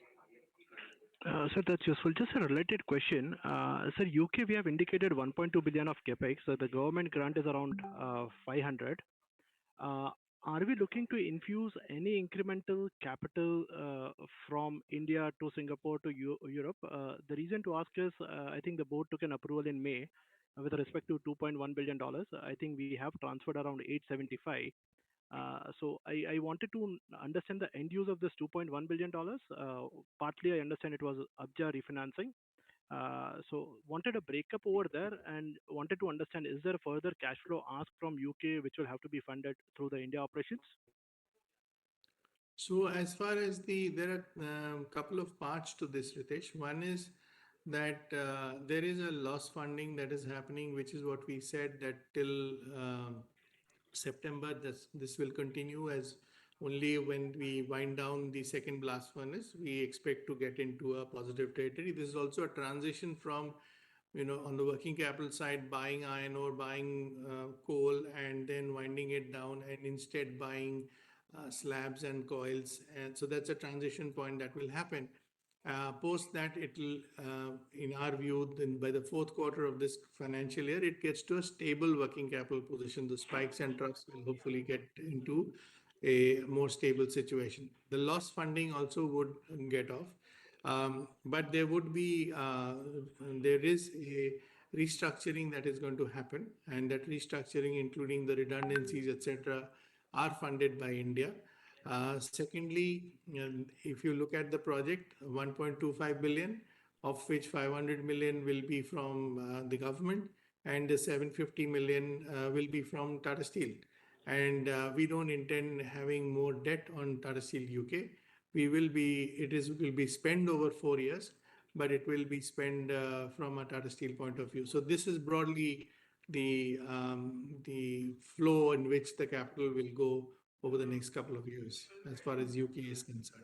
Sir, that's useful. Just a related question. Sir, UK, we have indicated 1.2 billion of capex. So the government grant is around 500. Are we looking to infuse any incremental capital from India to Singapore to Europe? The reason to ask is, I think the board took an approval in May with respect to $2.1 billion. I think we have transferred around 875. So I wanted to understand the end use of this $2.1 billion. Partly, I understand it was Abja refinancing. So wanted a breakup over there and wanted to understand, is there further cash flow asked from UK which will have to be funded through the India operations? So as far as there are a couple of parts to this, Ritesh. One is that there is a loss funding that is happening, which is what we said that till September, this will continue, as only when we wind down the second blast furnace, we expect to get into a positive territory. This is also a transition from, on the working capital side, buying iron ore, buying coal, and then winding it down and instead buying slabs and coils. And so that's a transition point that will happen. Post that, it will, in our view, then by the fourth quarter of this financial year, it gets to a stable working capital position. The spikes and troughs will hopefully get into a more stable situation. The loss funding also would get off. But there is a restructuring that is going to happen, and that restructuring, including the redundancies, etc., are funded by India. Secondly, if you look at the project, 1.25 billion, of which 500 million will be from the government, and the 750 million will be from Tata Steel. And we don't intend having more debt on Tata Steel UK. Will be spent over 4 years, but it will be spent from a Tata Steel point of view. So this is broadly the flow in which the capital will go over the next couple of years, as far as UK is concerned.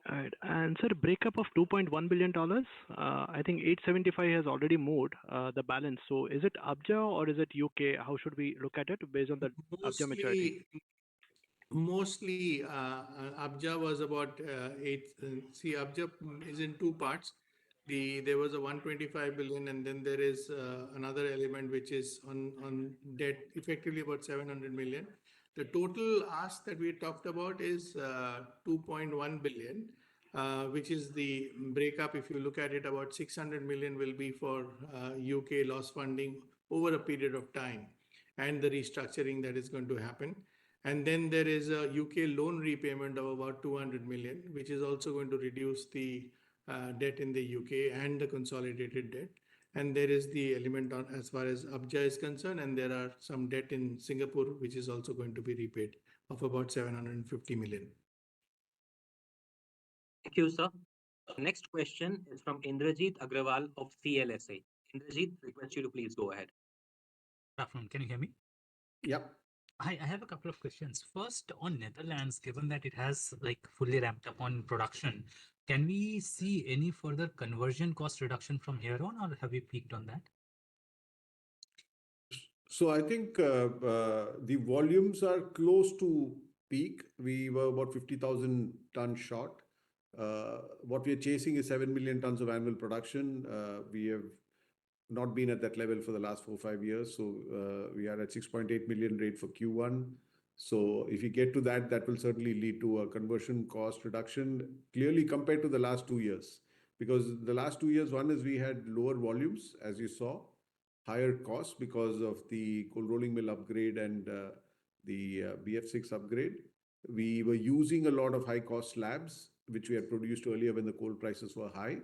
All right. And sir, breakup of $2.1 billion, I think 875 has already moved the balance. So is it Abja or is it UK? How should we look at it based on the Abja maturity? Mostly, Abja was about 8. See, Abja is in two parts. There was a 125 billion, and then there is another element which is on debt, effectively about 700 million. The total ask that we talked about is 2.1 billion, which is the breakup. If you look at it, about 600 million will be for UK loss funding over a period of time, and the restructuring that is going to happen. And then there is a UK loan repayment of about 200 million, which is also going to reduce the debt in the UK and the consolidated debt. And there is the element on as far as Abja is concerned, and there are some debt in Singapore, which is also going to be repaid of about 750 million. Thank you, sir. Next question is from Indrajit Agrawal of CLSA. Indrajit, request you to please go ahead. Good afternoon. Can you hear me? Yep. I have a couple of questions. First, on Netherlands, given that it has fully ramped up on production, can we see any further conversion cost reduction from here on, or have we peaked on that? So I think the volumes are close to peak. We were about 50,000 tons short. What we are chasing is 7 million tons of annual production. We have not been at that level for the last 4 or 5 years. So we are at 6.8 million rate for Q1. So if you get to that, that will certainly lead to a conversion cost reduction clearly compared to the last 2 years. Because the last 2 years, one is we had lower volumes, as you saw, higher costs because of the cold rolling mill upgrade and the BF6 upgrade. We were using a lot of high cost slabs, which we had produced earlier when the coal prices were high.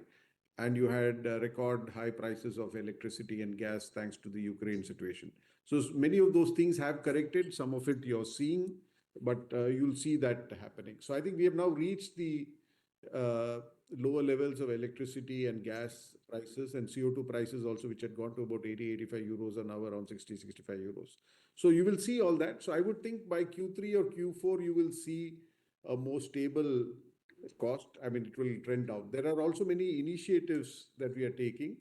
And you had record high prices of electricity and gas thanks to the Ukraine situation. So many of those things have corrected. Some of it you're seeing, but you'll see that happening. So I think we have now reached the lower levels of electricity and gas prices and CO2 prices also, which had gone to about 80, 85 euros, are now around 60, 65 euros. So you will see all that. So I would think by Q3 or Q4, you will see a more stable cost. I mean, it will trend down. There are also many initiatives that we are taking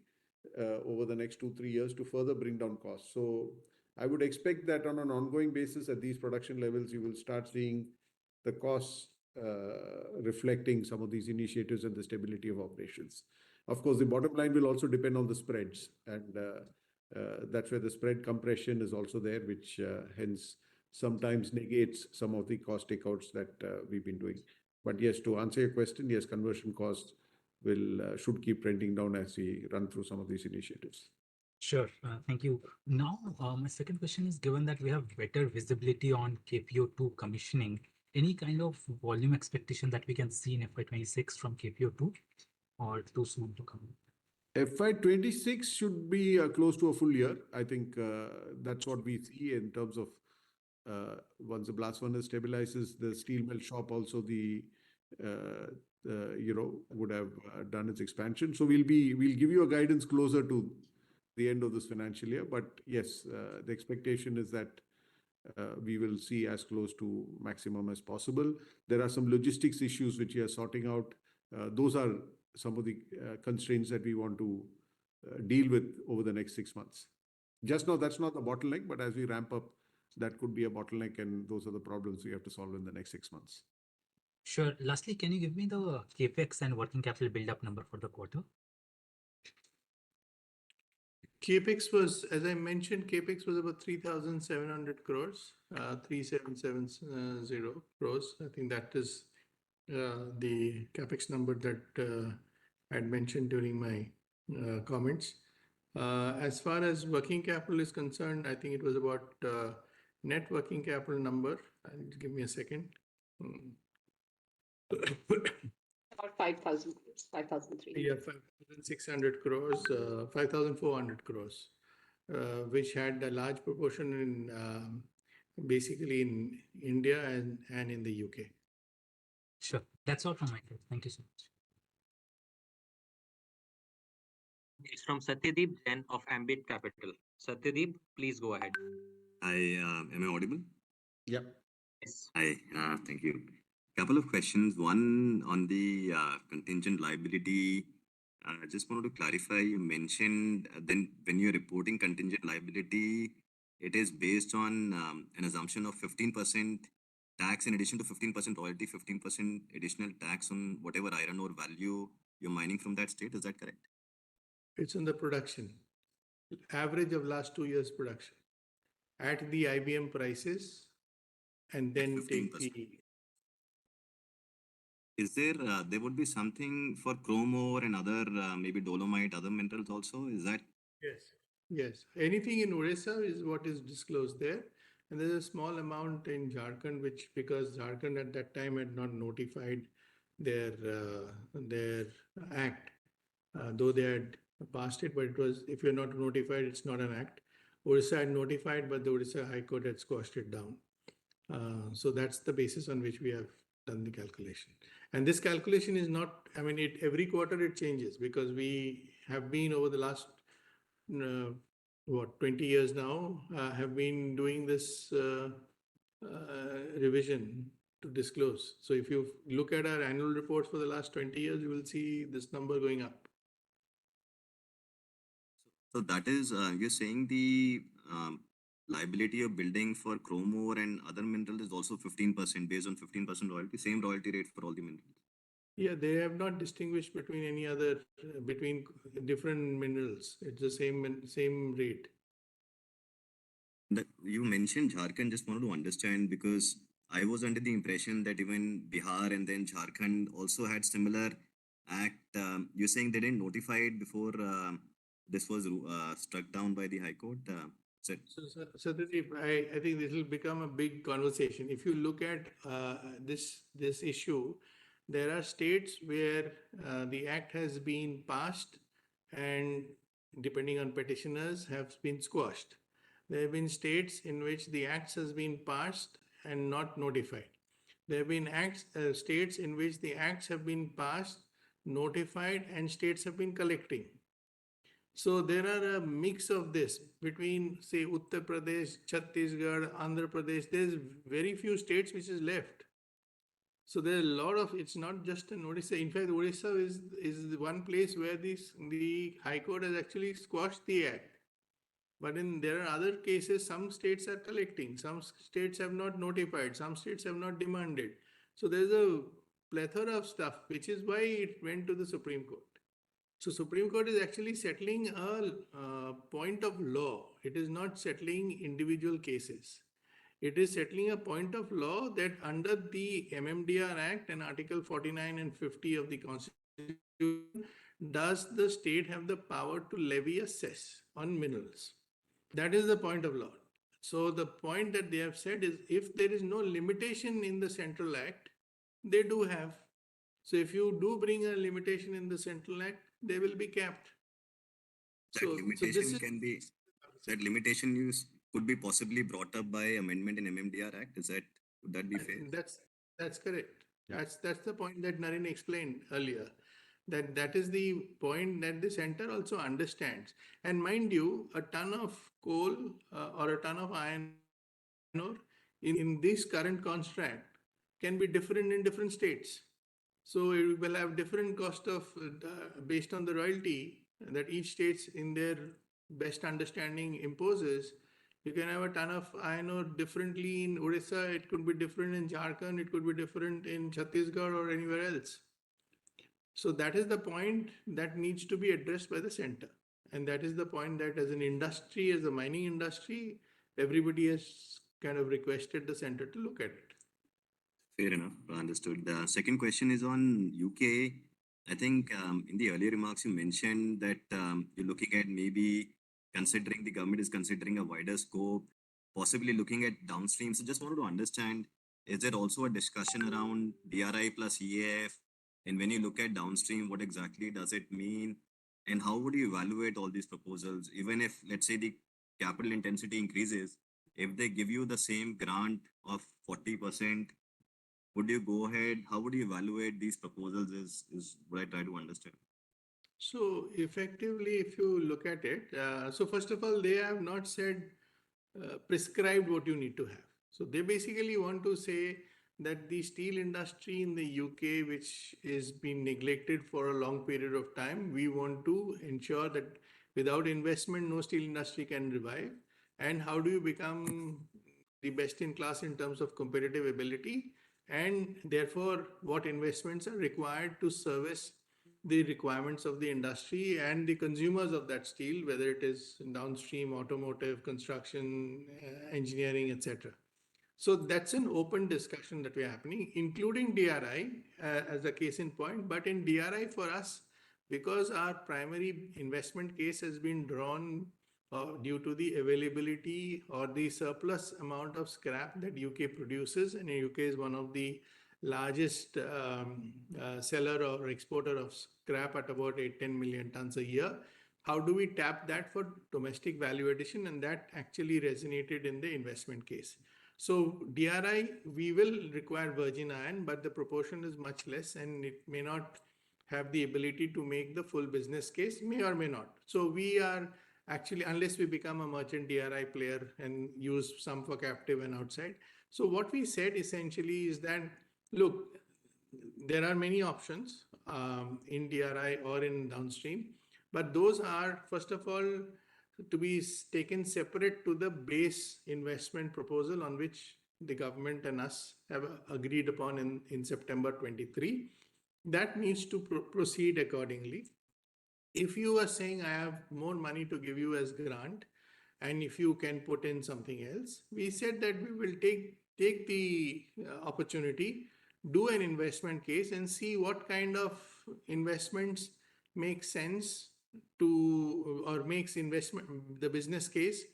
over the next 2, 3 years to further bring down costs. So I would expect that on an ongoing basis at these production levels, you will start seeing the costs reflecting some of these initiatives and the stability of operations. Of course, the bottom line will also depend on the spreads, and that's where the spread compression is also there, which hence sometimes negates some of the cost takeouts that we've been doing. But yes, to answer your question, yes, conversion costs will should keep trending down as we run through some of these initiatives. Sure. Thank you. Now, my second question is, given that we have better visibility on KPO2 commissioning, any kind of volume expectation that we can see in FY26 from KPO2, or too soon to come? FY26 should be close to a full year. I think that's what we see in terms of once the blast furnace stabilizes, the steel mill shop also would have done its expansion. So we'll give you a guidance closer to the end of this financial year. But yes, the expectation is that we will see as close to maximum as possible. There are some logistics issues which we are sorting out. Those are some of the constraints that we want to deal with over the next 6 months. Just now, that's not the bottleneck, but as we ramp up, that could be a bottleneck, and those are the problems we have to solve in the next 6 months. Sure. Lastly, can you give me the capex and working capital build-up number for the quarter? Capex was, as I mentioned, Capex was about 3,700 crores, 3,770 crores. I think that is the Capex number that I had mentioned during my comments. As far as working capital is concerned, I think it was about net working capital number. Give me a second. About 5,000 crores, 5,300. Yeah, 5,600 crores, 5,400 crores, which had a large proportion in basically in India and in the UK. Sure. That's all from my side. Thank you so much. It's from Satyadeep Jain of Ambit Capital. Satyadeep, please go ahead. Am I audible? Yeah. Yes. Hi, thank you. Couple of questions. One on the contingent liability. I just wanted to clarify, you mentioned then when you're reporting contingent liability, it is based on an assumption of 15% tax in addition to 15% royalty, 15% additional tax on whatever iron ore value you're mining from that state. Is that correct? It's on the production, average of last 2 years production at the IBM prices, and then take 15%. the. Is there would be something for chrome ore and other maybe dolomite, other minerals also? Is that? Yes. Yes. Anything in Orissa is what is disclosed there. And there's a small amount in Jharkhand, which because Jharkhand at that time had not notified their act, though they had passed it, but it was, if you're not notified, it's not an act. Orissa had notified, but the Orissa High Court had squashed it down. So that's the basis on which we have done the calculation. And this calculation is not, I mean, every quarter it changes because we have been over the last, 20 years now, have been doing this revision to disclose. So if you look at our annual reports for the last 20 years, you will see this number going up. So that is, you're saying the liability of building for chrome ore and other minerals is also 15% based on 15% royalty, same royalty rate for all the minerals. Yeah, they have not distinguished between any other, between different minerals. It's the same rate. You mentioned Jharkhand, just wanted to understand because I was under the impression that even Bihar and then Jharkhand also had similar act. You're saying they didn't notify it before this was struck down by the High Court? So Satyadeep, I think this will become a big conversation. If you look at this issue, there are states where the act has been passed and depending on petitioners have been squashed. There have been states in which the act has been passed and not notified. There have been states in which the acts have been passed, notified and states have been collecting. So there are a mix of this between, say, Uttar Pradesh, Chhattisgarh, Andhra Pradesh. There's very few states which is left. So there are a lot of, it's not just in Odisha. In fact, Odisha is one place where the High Court has actually squashed the act. But there are other cases, some states are collecting, some states have not notified, some states have not demanded. So there's a plethora of stuff, which is why it went to the Supreme Court. So Supreme Court is actually settling a point of law. It is not settling individual cases. It is settling a point of law that under the MMDR Act and Article 49 and 50 of the Constitution, does the state have the power to levy a cess on minerals? That is the point of law. So the point that they have said is if there is no limitation in the Central Act, they do have. So if you do bring a limitation in the Central Act, they will be capped. That limitation can be, that limitation could be possibly brought up by amendment in MMDR Act. Would that be fair? That's correct. That's the point that Naren explained earlier. That is the point that the center also understands. And mind you, a ton of coal or a ton of iron ore in this current contract can be different in different states. So it will have different cost of based on the royalty that each states in their best understanding imposes. You can have a ton of iron ore differently in Odisha. It could be different in Jharkhand. It could be different in Chhattisgarh or anywhere else. So that is the point that needs to be addressed by the center. And that is the point that as an industry, as a mining industry, everybody has kind of requested the center to look at it. Fair enough. Understood. The second question is on UK. I think in the earlier remarks, you mentioned that you're looking at maybe considering the government is considering a wider scope, possibly looking at downstream. So just wanted to understand, is there also a discussion around DRI plus EAF? And when you look at downstream, what exactly does it mean? And how would you evaluate all these proposals? Even if, let's say, the capital intensity increases, if they give you the same grant of 40%, would you go ahead? How would you evaluate these proposals is what I try to understand. So effectively, if you look at it, so first of all, they have not said prescribed what you need to have. So they basically want to say that the steel industry in the UK, which is being neglected for a long period of time, we want to ensure that without investment, no steel industry can revive. And how do you become the best in class in terms of competitive ability? And therefore, what investments are required to service the requirements of the industry and the consumers of that steel, whether it is downstream, automotive, construction, engineering, etc. So that's an open discussion that we're happening, including DRI as a case in point. But in DRI for us, because our primary investment case has been drawn due to the availability or the surplus amount of scrap that UK produces, and UK is one of the largest seller or exporter of scrap at about 8-10 million tons a year. How do we tap that for domestic value addition? And that actually resonated in the investment case. So DRI, we will require virgin iron, but the proportion is much less and it may not have the ability to make the full business case, may or may not. So we are actually, unless we become a merchant DRI player and use some for captive and outside. So what we said essentially is that, look, there are many options in DRI or in downstream, but those are, first of all, to be taken separate to the base investment proposal on which the government and us have agreed upon in September 23. That needs to proceed accordingly. If you are saying I have more money to give you as grant, and if you can put in something else, we said that we will take the opportunity, do an investment case and see what kind of investments make sense to, or makes investment, the business case.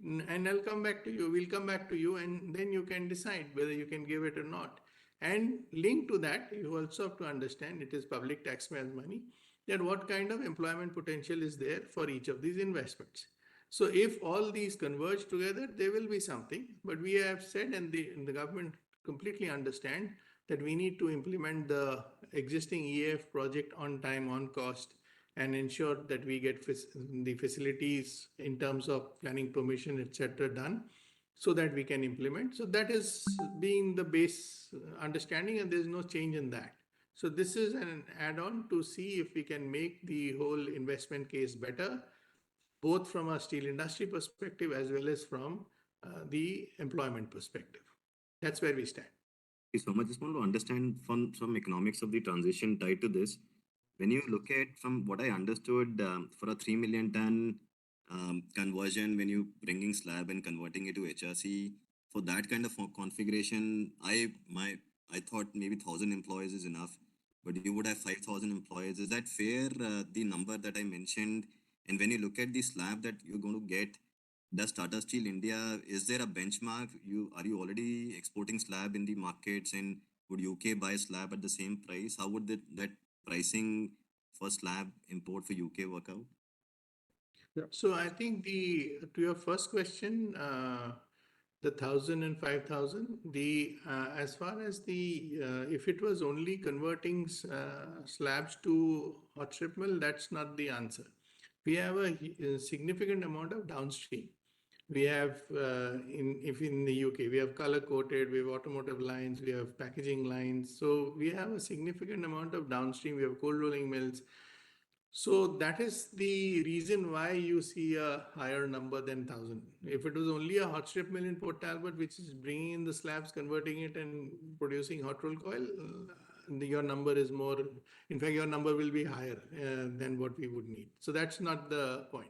And I'll come back to you, we'll come back to you, and then you can decide whether you can give it or not. And linked to that, you also have to understand it is public taxpayers' money, that what kind of employment potential is there for each of these investments. So if all these converge together, there will be something. But we have said, and the government completely understand, that we need to implement the existing EAF project on time, on cost, and ensure that we get the facilities in terms of planning permission, etc., done so that we can implement. So that is being the base understanding, and there's no change in that. So this is an add-on to see if we can make the whole investment case better, both from a steel industry perspective as well as from the employment perspective. That's where we stand. Thank you so much. Just want to understand from some economics of the transition tied to this. When you look at, from what I understood, for a 3 million ton conversion, when you bringing slab and converting it to HRC, for that kind of configuration, I thought maybe 1,000 employees is enough, but you would have 5,000 employees. Is that fair? The number that I mentioned, and when you look at the slab that you're going to get, does Tata Steel India, is there a benchmark? Are you already exporting slab in the markets, and would UK buy slab at the same price? How would that pricing for slab import for UK work out? So I think to your first question, the 1,000 and 5,000, as far as if it was only converting slabs to hot strip mill, that's not the answer. We have a significant amount of downstream. We have, if in the UK, we have color coated, we have automotive lines, we have packaging lines. So we have a significant amount of downstream. We have cold rolling mills. So that is the reason why you see a higher number than 1,000. If it was only a hot strip mill in Port Talbot, which is bringing in the slabs, converting it and producing hot roll coil, your number is more, in fact, your number will be higher than what we would need. So that's not the point.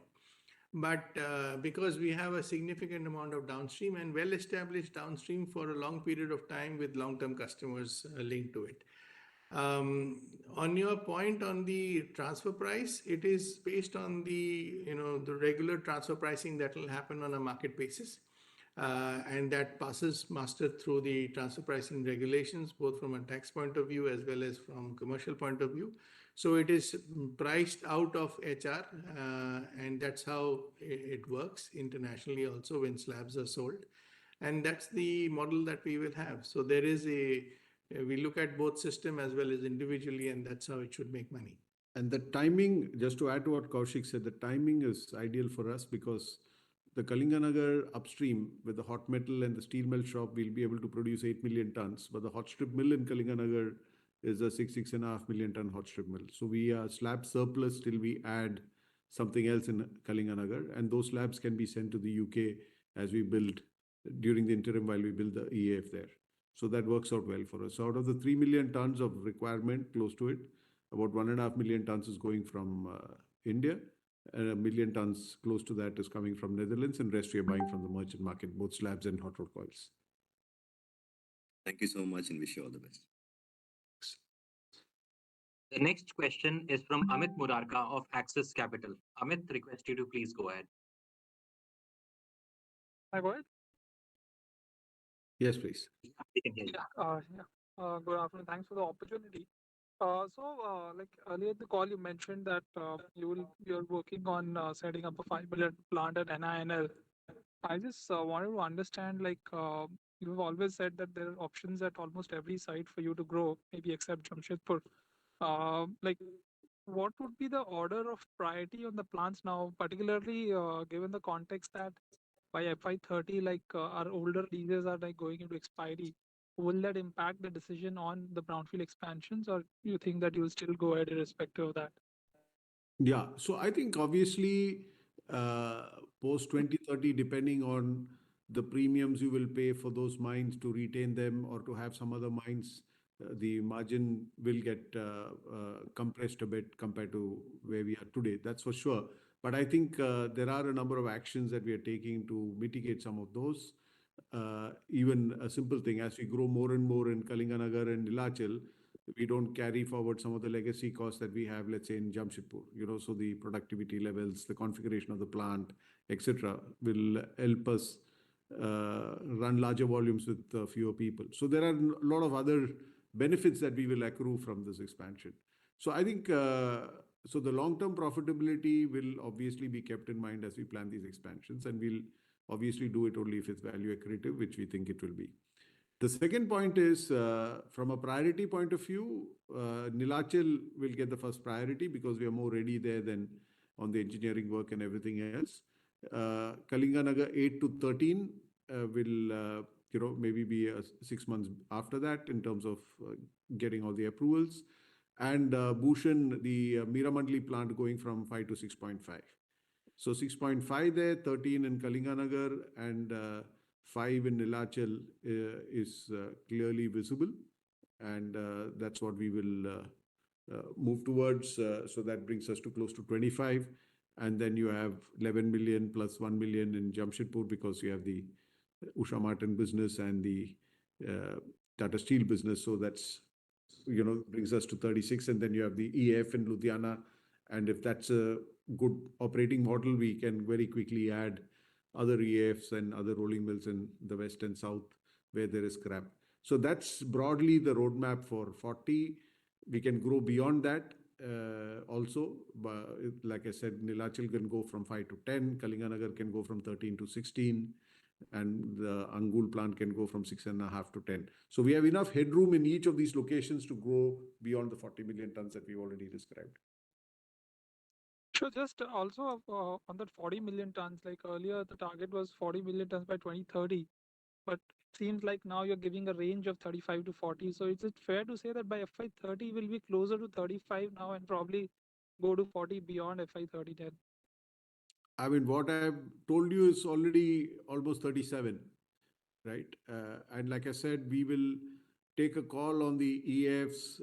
But because we have a significant amount of downstream and well-established downstream for a long period of time with long-term customers linked to it. On your point on the transfer price, it is based on the regular transfer pricing that will happen on a market basis, and that passes muster through the transfer pricing regulations, both from a tax point of view as well as from commercial point of view. So it is priced out of HR, and that's how it works internationally also when slabs are sold, and that's the model that we will have. So there is we look at both system as well as individually, and that's how it should make money. And the timing, just to add to what Kaushik said, the timing is ideal for us because the Kalinganagar upstream with the hot metal and the steel mill shop will be able to produce 8 million tons, but the hot strip mill in Kalinganagar is a 6.5 million ton hot strip mill. So we are slab surplus till we add something else in Kalinganagar, and those slabs can be sent to the UK as we build during the interim while we build the EAF there. So that works out well for us. So out of the 3 million tons of requirement, close to it, about 1.5 million tons is going from India, and 1 million tons close to that is coming from Netherlands, and rest we are buying from the merchant market, both slabs and hot rolled coils. Thank you so much, and wish you all the best. The next question is from Amit Murarka of Axis Capital. Amit, request you to please go ahead. Hi, go ahead. Yes, please. We can hear you. Good afternoon. Thanks for the opportunity. Like earlier in the call, you mentioned that you're working on setting up a 5 million plant at NINL. I just wanted to understand, like you've always said that there are options at almost every site for you to grow, maybe except Jamshedpur. Like, what would be the order of priority on the plants now, particularly given the context that by FY30, like our older leases are like going into expiry? Will that impact the decision on the brownfield expansions, or you think that you'll still go ahead irrespective of that? Yeah, so I think obviously post 2030, depending on the premiums you will pay for those mines to retain them or to have some other mines, the margin will get compressed a bit compared to where we are today. That's for sure. But I think there are a number of actions that we are taking to mitigate some of those. Even a simple thing, as we grow more and more in Kalinganagar and Nilachal, we don't carry forward some of the legacy costs that we have, let's say in Jamshedpur. So the productivity levels, the configuration of the plant, etc., will help us run larger volumes with fewer people. So there are a lot of other benefits that we will accrue from this expansion. So I think so the long-term profitability will obviously be kept in mind as we plan these expansions, and we'll obviously do it only if it's value accretive, which we think it will be. The second point is from a priority point of view, Nilachal will get the first priority because we are more ready there than on the engineering work and everything else. Kalinganagar 8 to 13 will maybe be 6 months after that in terms of getting all the approvals. And Bhushan, the Meramandali plant going from 5 to 6.5. So 6.5 there, 13 in Kalinganagar, and 5 in Nilachal is clearly visible. And that's what we will move towards. So that brings us to close to 25. And then you have 11 million plus 1 million in Jamshedpur because you have the Usha Martin business and the Tata Steel business. So that's, brings us to 36. And then you have the EF in Ludhiana. And if that's a good operating model, we can very quickly add other EFs and other rolling mills in the west and south where there is scrap. So that's broadly the roadmap for 40. We can grow beyond that also. But like I said, Nilachal can go from 5 to 10. Kalinganagar can go from 13 to 16. And the Angul plant can go from 6.5 to 10. So we have enough headroom in each of these locations to grow beyond the 40 million tons that we've already described. Sure, just also on that 40 million tons, like earlier the target was 40 million tons by 2030, but it seems like now you're giving a range of 35 to 40. So is it fair to say that by FY30 will be closer to 35 now and probably go to 40 beyond FY30 then? I mean, what I've told you is already almost 37, right? And like I said, we will take a call on the EFs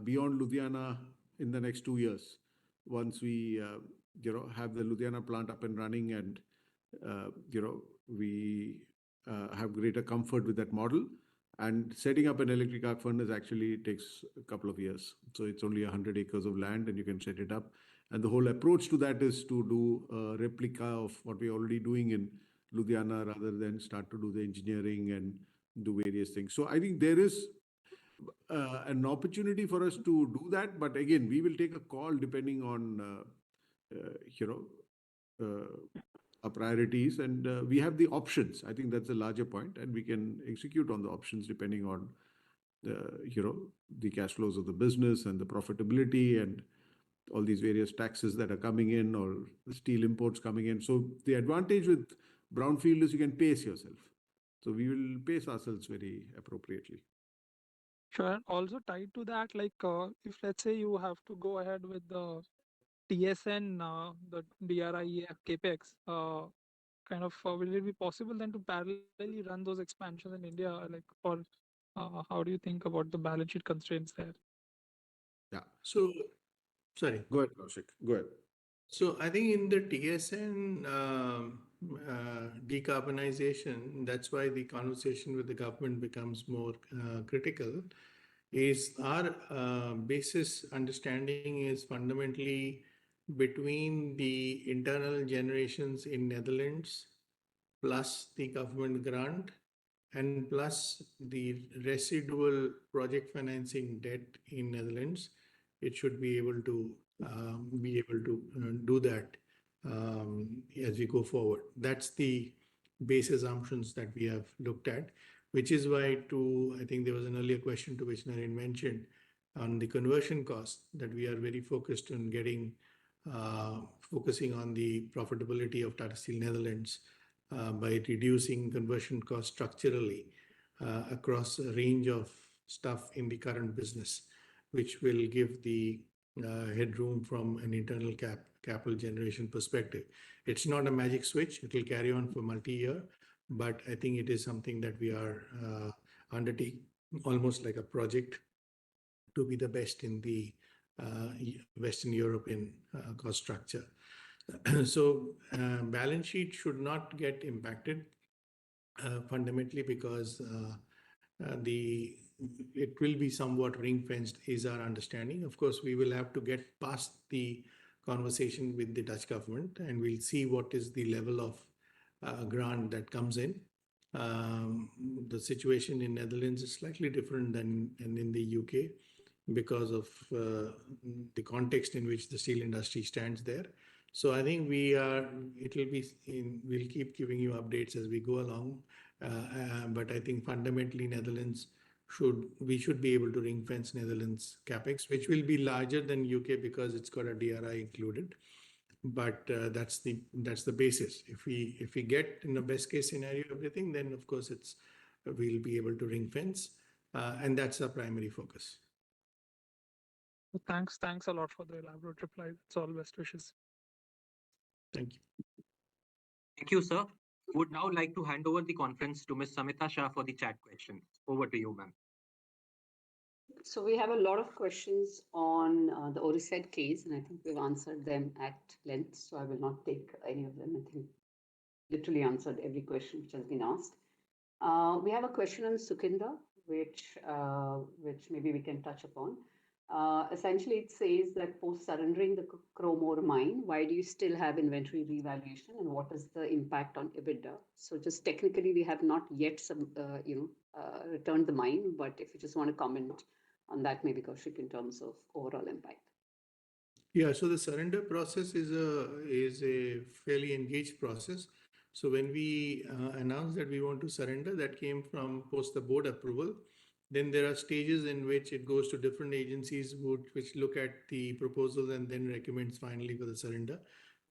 beyond Ludhiana in the next 2 years. Once we, have the Ludhiana plant up and running and, we have greater comfort with that model. And setting up an electric arc furnace actually takes a couple of years. So it's only 100 acres of land and you can set it up. And the whole approach to that is to do a replica of what we're already doing in Ludhiana rather than start to do the engineering and do various things. So I think there is an opportunity for us to do that. But again, we will take a call depending on, our priorities, and we have the options. I think that's a larger point, and we can execute on the options depending on the cash flows of the business and the profitability and all these various taxes that are coming in or the steel imports coming in. So the advantage with brownfield is you can pace yourself. So we will pace ourselves very appropriately. Sure. And also tied to that, like if let's say you have to go ahead with the TSN, the DRI capex, will it be possible then to parallelly run those expansions in India, or how do you think about the balance sheet constraints there? Yeah. So, sorry. Go ahead, Kaushik. Go ahead. So I think in the TSN decarbonization, that's why the conversation with the government becomes more critical. Is our basis understanding is fundamentally between the internal generations in Netherlands plus the government grant and plus the residual project financing debt in Netherlands. It should be able to do that as we go forward. That's the base assumptions that we have looked at, which is why I think there was an earlier question to which Naren mentioned on the conversion cost that we are very focused on focusing on the profitability of Tata Steel Netherlands by reducing conversion costs structurally across a range of stuff in the current business, which will give the headroom from an internal capital generation perspective. It's not a magic switch. It will carry on for multi-year, but I think it is something that we are undertaking almost like a project to be the best in the Western European cost structure. So balance sheet should not get impacted fundamentally because it will be somewhat ring-fenced is our understanding. Of course, we will have to get past the conversation with the Dutch government and we'll see what is the level of grant that comes in. The situation in Netherlands is slightly different than in the UK because of the context in which the steel industry stands there. So I think we'll keep giving you updates as we go along. But I think fundamentally we should be able to ring fence Netherlands capex, which will be larger than UK because it's got a DRI included. But that's the basis. If we get in the best case scenario everything, then of course we'll be able to ring fence, and that's our primary focus. Thanks a lot for the elaborate reply. That's all. Best wishes. Thank you. Thank you, sir. Would now like to hand over the conference to Ms. Samita Shah for the chat questions. Over to you, ma'am. So we have a lot of questions on the Oricid case, and I think we've answered them at length. So I will not take any of them. I think literally answered every question which has been asked. We have a question on Sukhinda, which maybe we can touch upon. Essentially, it says that post surrendering the chrome ore mine, why do you still have inventory revaluation, and what is the impact on EBITDA? So just technically, we have not yet returned the mine, but if you just want to comment on that, maybe Kaushik, in terms of overall impact. Yeah, so the surrender process is a fairly engaged process. So when we announced that we want to surrender, that came from post the board approval. Then there are stages in which it goes to different agencies which look at the proposal and then recommends finally for the surrender.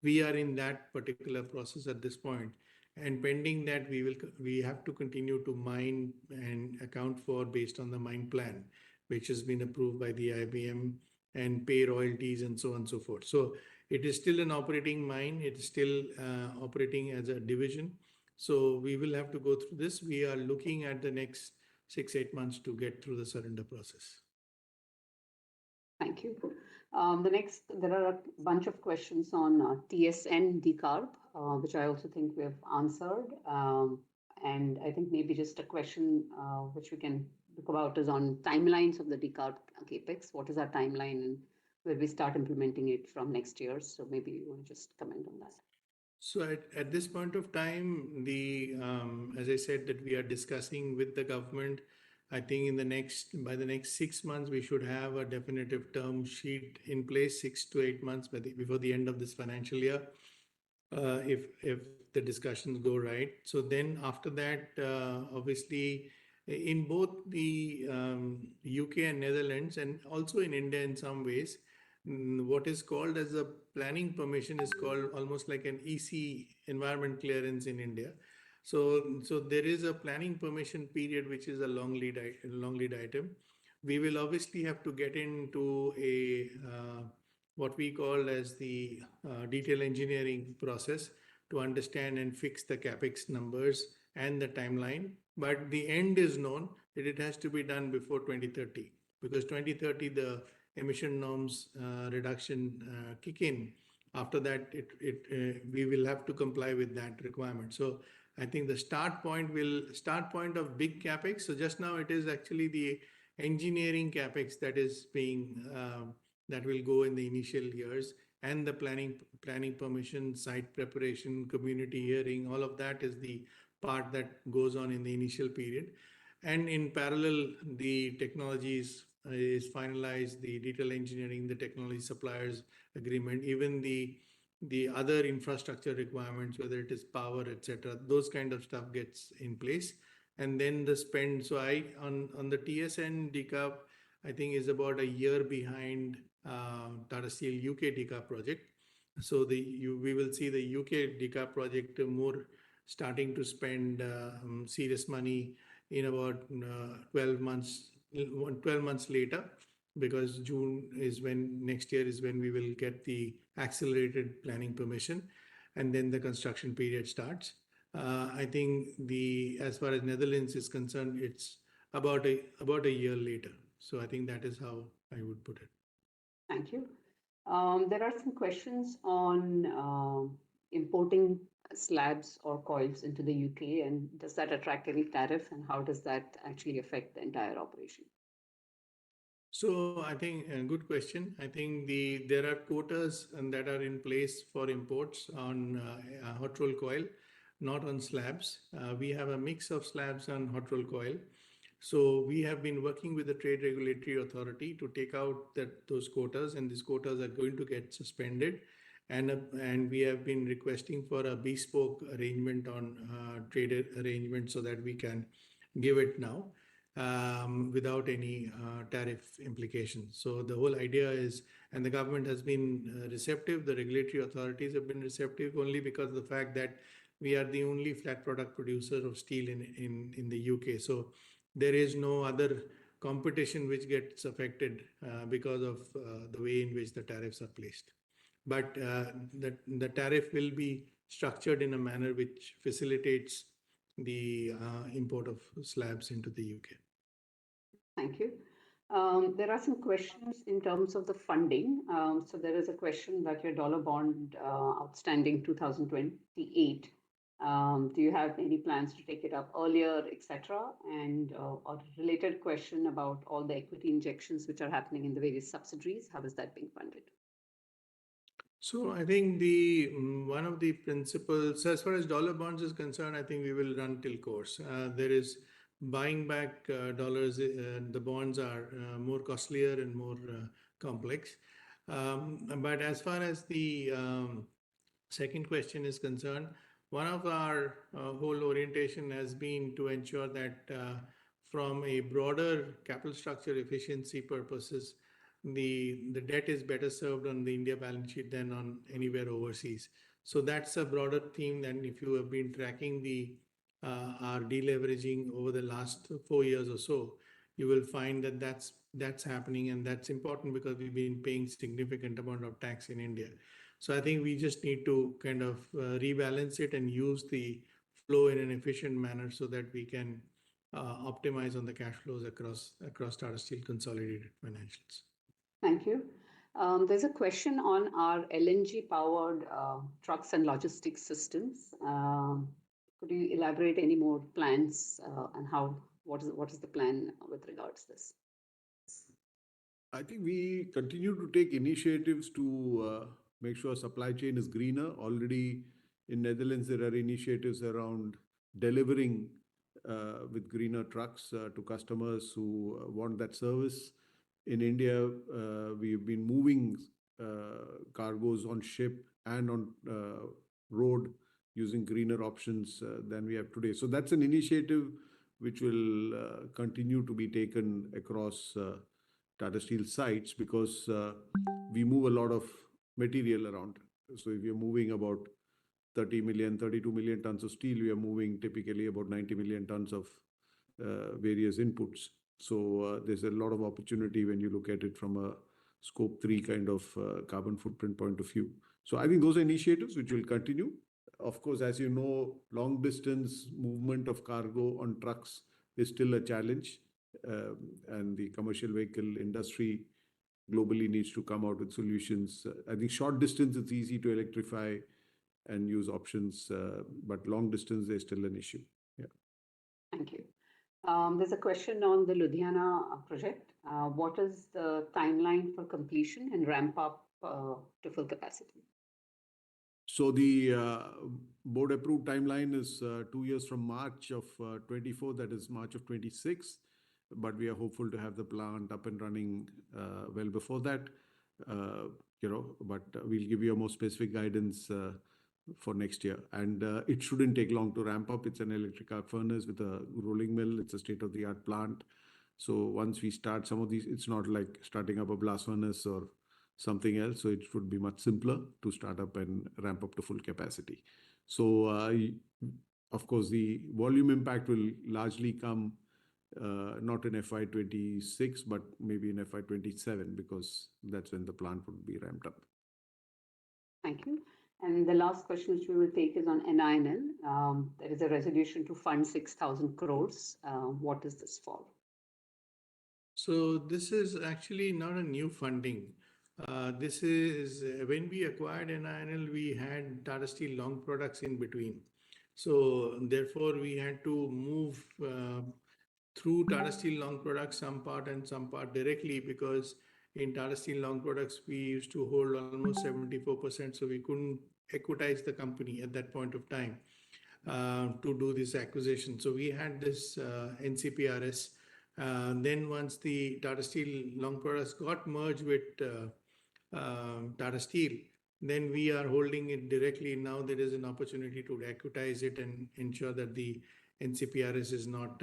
We are in that particular process at this point, and pending that we have to continue to mine and account for based on the mine plan, which has been approved by the IBM, and pay royalties and so on and so forth. So it is still an operating mine. It is still operating as a division. So we will have to go through this. We are looking at the next 6-8 months to get through the surrender process. Thank you. There are a bunch of questions on TSN decarb, which I also think we have answered. And I think maybe just a question which we can look about is on timelines of the decarb capex. What is our timeline, and will we start implementing it from next year? So maybe you want to just comment on that. So at this point of time, as I said, that we are discussing with the government. I think by the next 6 months, we should have a definitive term sheet in place, 6 to 8 months before the end of this financial year, if the discussions go right. So then after that, obviously, in both the UK and Netherlands, and also in India in some ways, what is called as a planning permission is called almost like an EC, environment clearance, in India. So there is a planning permission period, which is a long lead item. We will obviously have to get into a what we call as the detail engineering process to understand and fix the capex numbers and the timeline. But the end is known, that it has to be done before 2030, because 2030 the emission norms reduction kick in. After that, we will have to comply with that requirement. So I think the start point of big capex. So just now it is actually the engineering capex that is being that will go in the initial years, and the planning permission, site preparation, community hearing, all of that is the part that goes on in the initial period. And in parallel, the technologies is finalized, the detail engineering, the technology suppliers agreement, even the other infrastructure requirements, whether it is power, etc., those kind of stuff gets in place. And then the spend. So on the TSN decarb, I think is about a year behind Tata Steel UK decarb project. So we will see the UK decarb project more starting to spend serious money in about 12 months later, because June is when next year is when we will get the accelerated planning permission, and then the construction period starts. I think as far as Netherlands is concerned, it's about a year later. So I think that is how I would put it. Thank you. There are some questions on importing slabs or coils into the UK, and does that attract any tariff, and how does that actually affect the entire operation? So I think a good question. I think there are quotas that are in place for imports on hot roll coil, not on slabs. We have a mix of slabs and hot roll coil. So we have been working with the Trade Regulatory Authority to take out those quotas, and these quotas are going to get suspended. and we have been requesting for a bespoke arrangement on trade arrangement so that we can give it now without any tariff implications. So the whole idea is, and the government has been receptive, the regulatory authorities have been receptive only because of the fact that we are the only flat product producer of steel in the UK. So there is no other competition which gets affected because of the way in which the tariffs are placed. But the tariff will be structured in a manner which facilitates the import of slabs into the UK. Thank you. There are some questions in terms of the funding. So there is a question that your dollar bond outstanding 2028. Do you have any plans to take it up earlier, etc.? And a related question about all the equity injections which are happening in the various subsidiaries. How is that being funded? So I think the one of the principles, as far as dollar bonds is concerned, I think we will run till course. There is buying back dollars. The bonds are more costlier and more complex. But as far as the second question is concerned, one of our whole orientation has been to ensure that from a broader capital structure efficiency purposes, the debt is better served on the India balance sheet than on anywhere overseas. So that's a broader theme. And if you have been tracking the our deleveraging over the last 4 years or so, you will find that that's happening, and that's important because we've been paying significant amount of tax in India. So I think we just need to kind of rebalance it and use the flow in an efficient manner so that we can optimize on the cash flows across Tata Steel consolidated financials. Thank you. There's a question on our LNG powered trucks and logistics systems. Could you elaborate any more plans and what is the plan with regards to this? I think we continue to take initiatives to make sure supply chain is greener. Already in Netherlands, there are initiatives around delivering with greener trucks to customers who want that service. In India, we've been moving cargoes on ship and on road using greener options than we have today. So that's an initiative which will continue to be taken across Tata Steel sites because we move a lot of material around. So if you're moving about 32 million tons of steel, we are moving typically about 90 million tons of various inputs. So there's a lot of opportunity when you look at it from a scope 3 kind of carbon footprint point of view. So I think those are initiatives which will continue. Of course, as you know, long distance movement of cargo on trucks is still a challenge. And the commercial vehicle industry globally needs to come out with solutions. I think short distance, it's easy to electrify and use options, but long distance, there's still an issue. Yeah. Thank you. There's a question on the Ludhiana project. What is the timeline for completion and ramp up to full capacity? So the board approved timeline is 2 years from March of 24, that is March of 26. But we are hopeful to have the plant up and running well before that. But we'll give you a more specific guidance for next year. And it shouldn't take long to ramp up. It's an electric arc furnace with a rolling mill. It's a state-of-the-art plant. So once we start some of these, it's not like starting up a blast furnace or something else. So it would be much simpler to start up and ramp up to full capacity. So of course, the volume impact will largely come not in FY26, but maybe in FY27, because that's when the plant would be ramped up. Thank you. And the last question which we will take is on NINL. There is a resolution to fund 6,000 crores. What is this for? So this is actually not a new funding. This is when we acquired NINL, we had Tata Steel Long Products in between. So therefore, we had to move through Tata Steel Long Products, some part and some part directly, because in Tata Steel Long Products, we used to hold almost 74%. So we couldn't equitize the company at that point of time to do this acquisition. So we had this NCPRS. Then once the Tata Steel Long Products got merged with Tata Steel, then we are holding it directly. Now there is an opportunity to equitize it and ensure that the NCPRS is not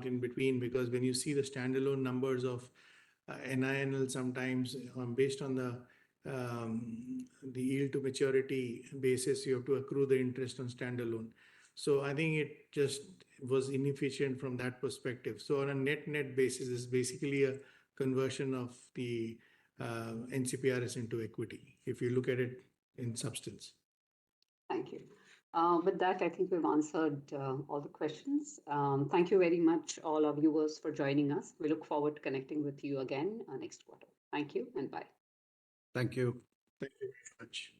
in between, because when you see the standalone numbers of NINL, sometimes based on the yield to maturity basis, you have to accrue the interest on standalone. So I think it just was inefficient from that perspective. So on a net basis, it's basically a conversion of the NCPRS into equity, if you look at it in substance. Thank you. With that, I think we've answered all the questions. Thank you very much, all our viewers, for joining us. We look forward to connecting with you again next quarter. Thank you and bye. Thank you. Thank you very much.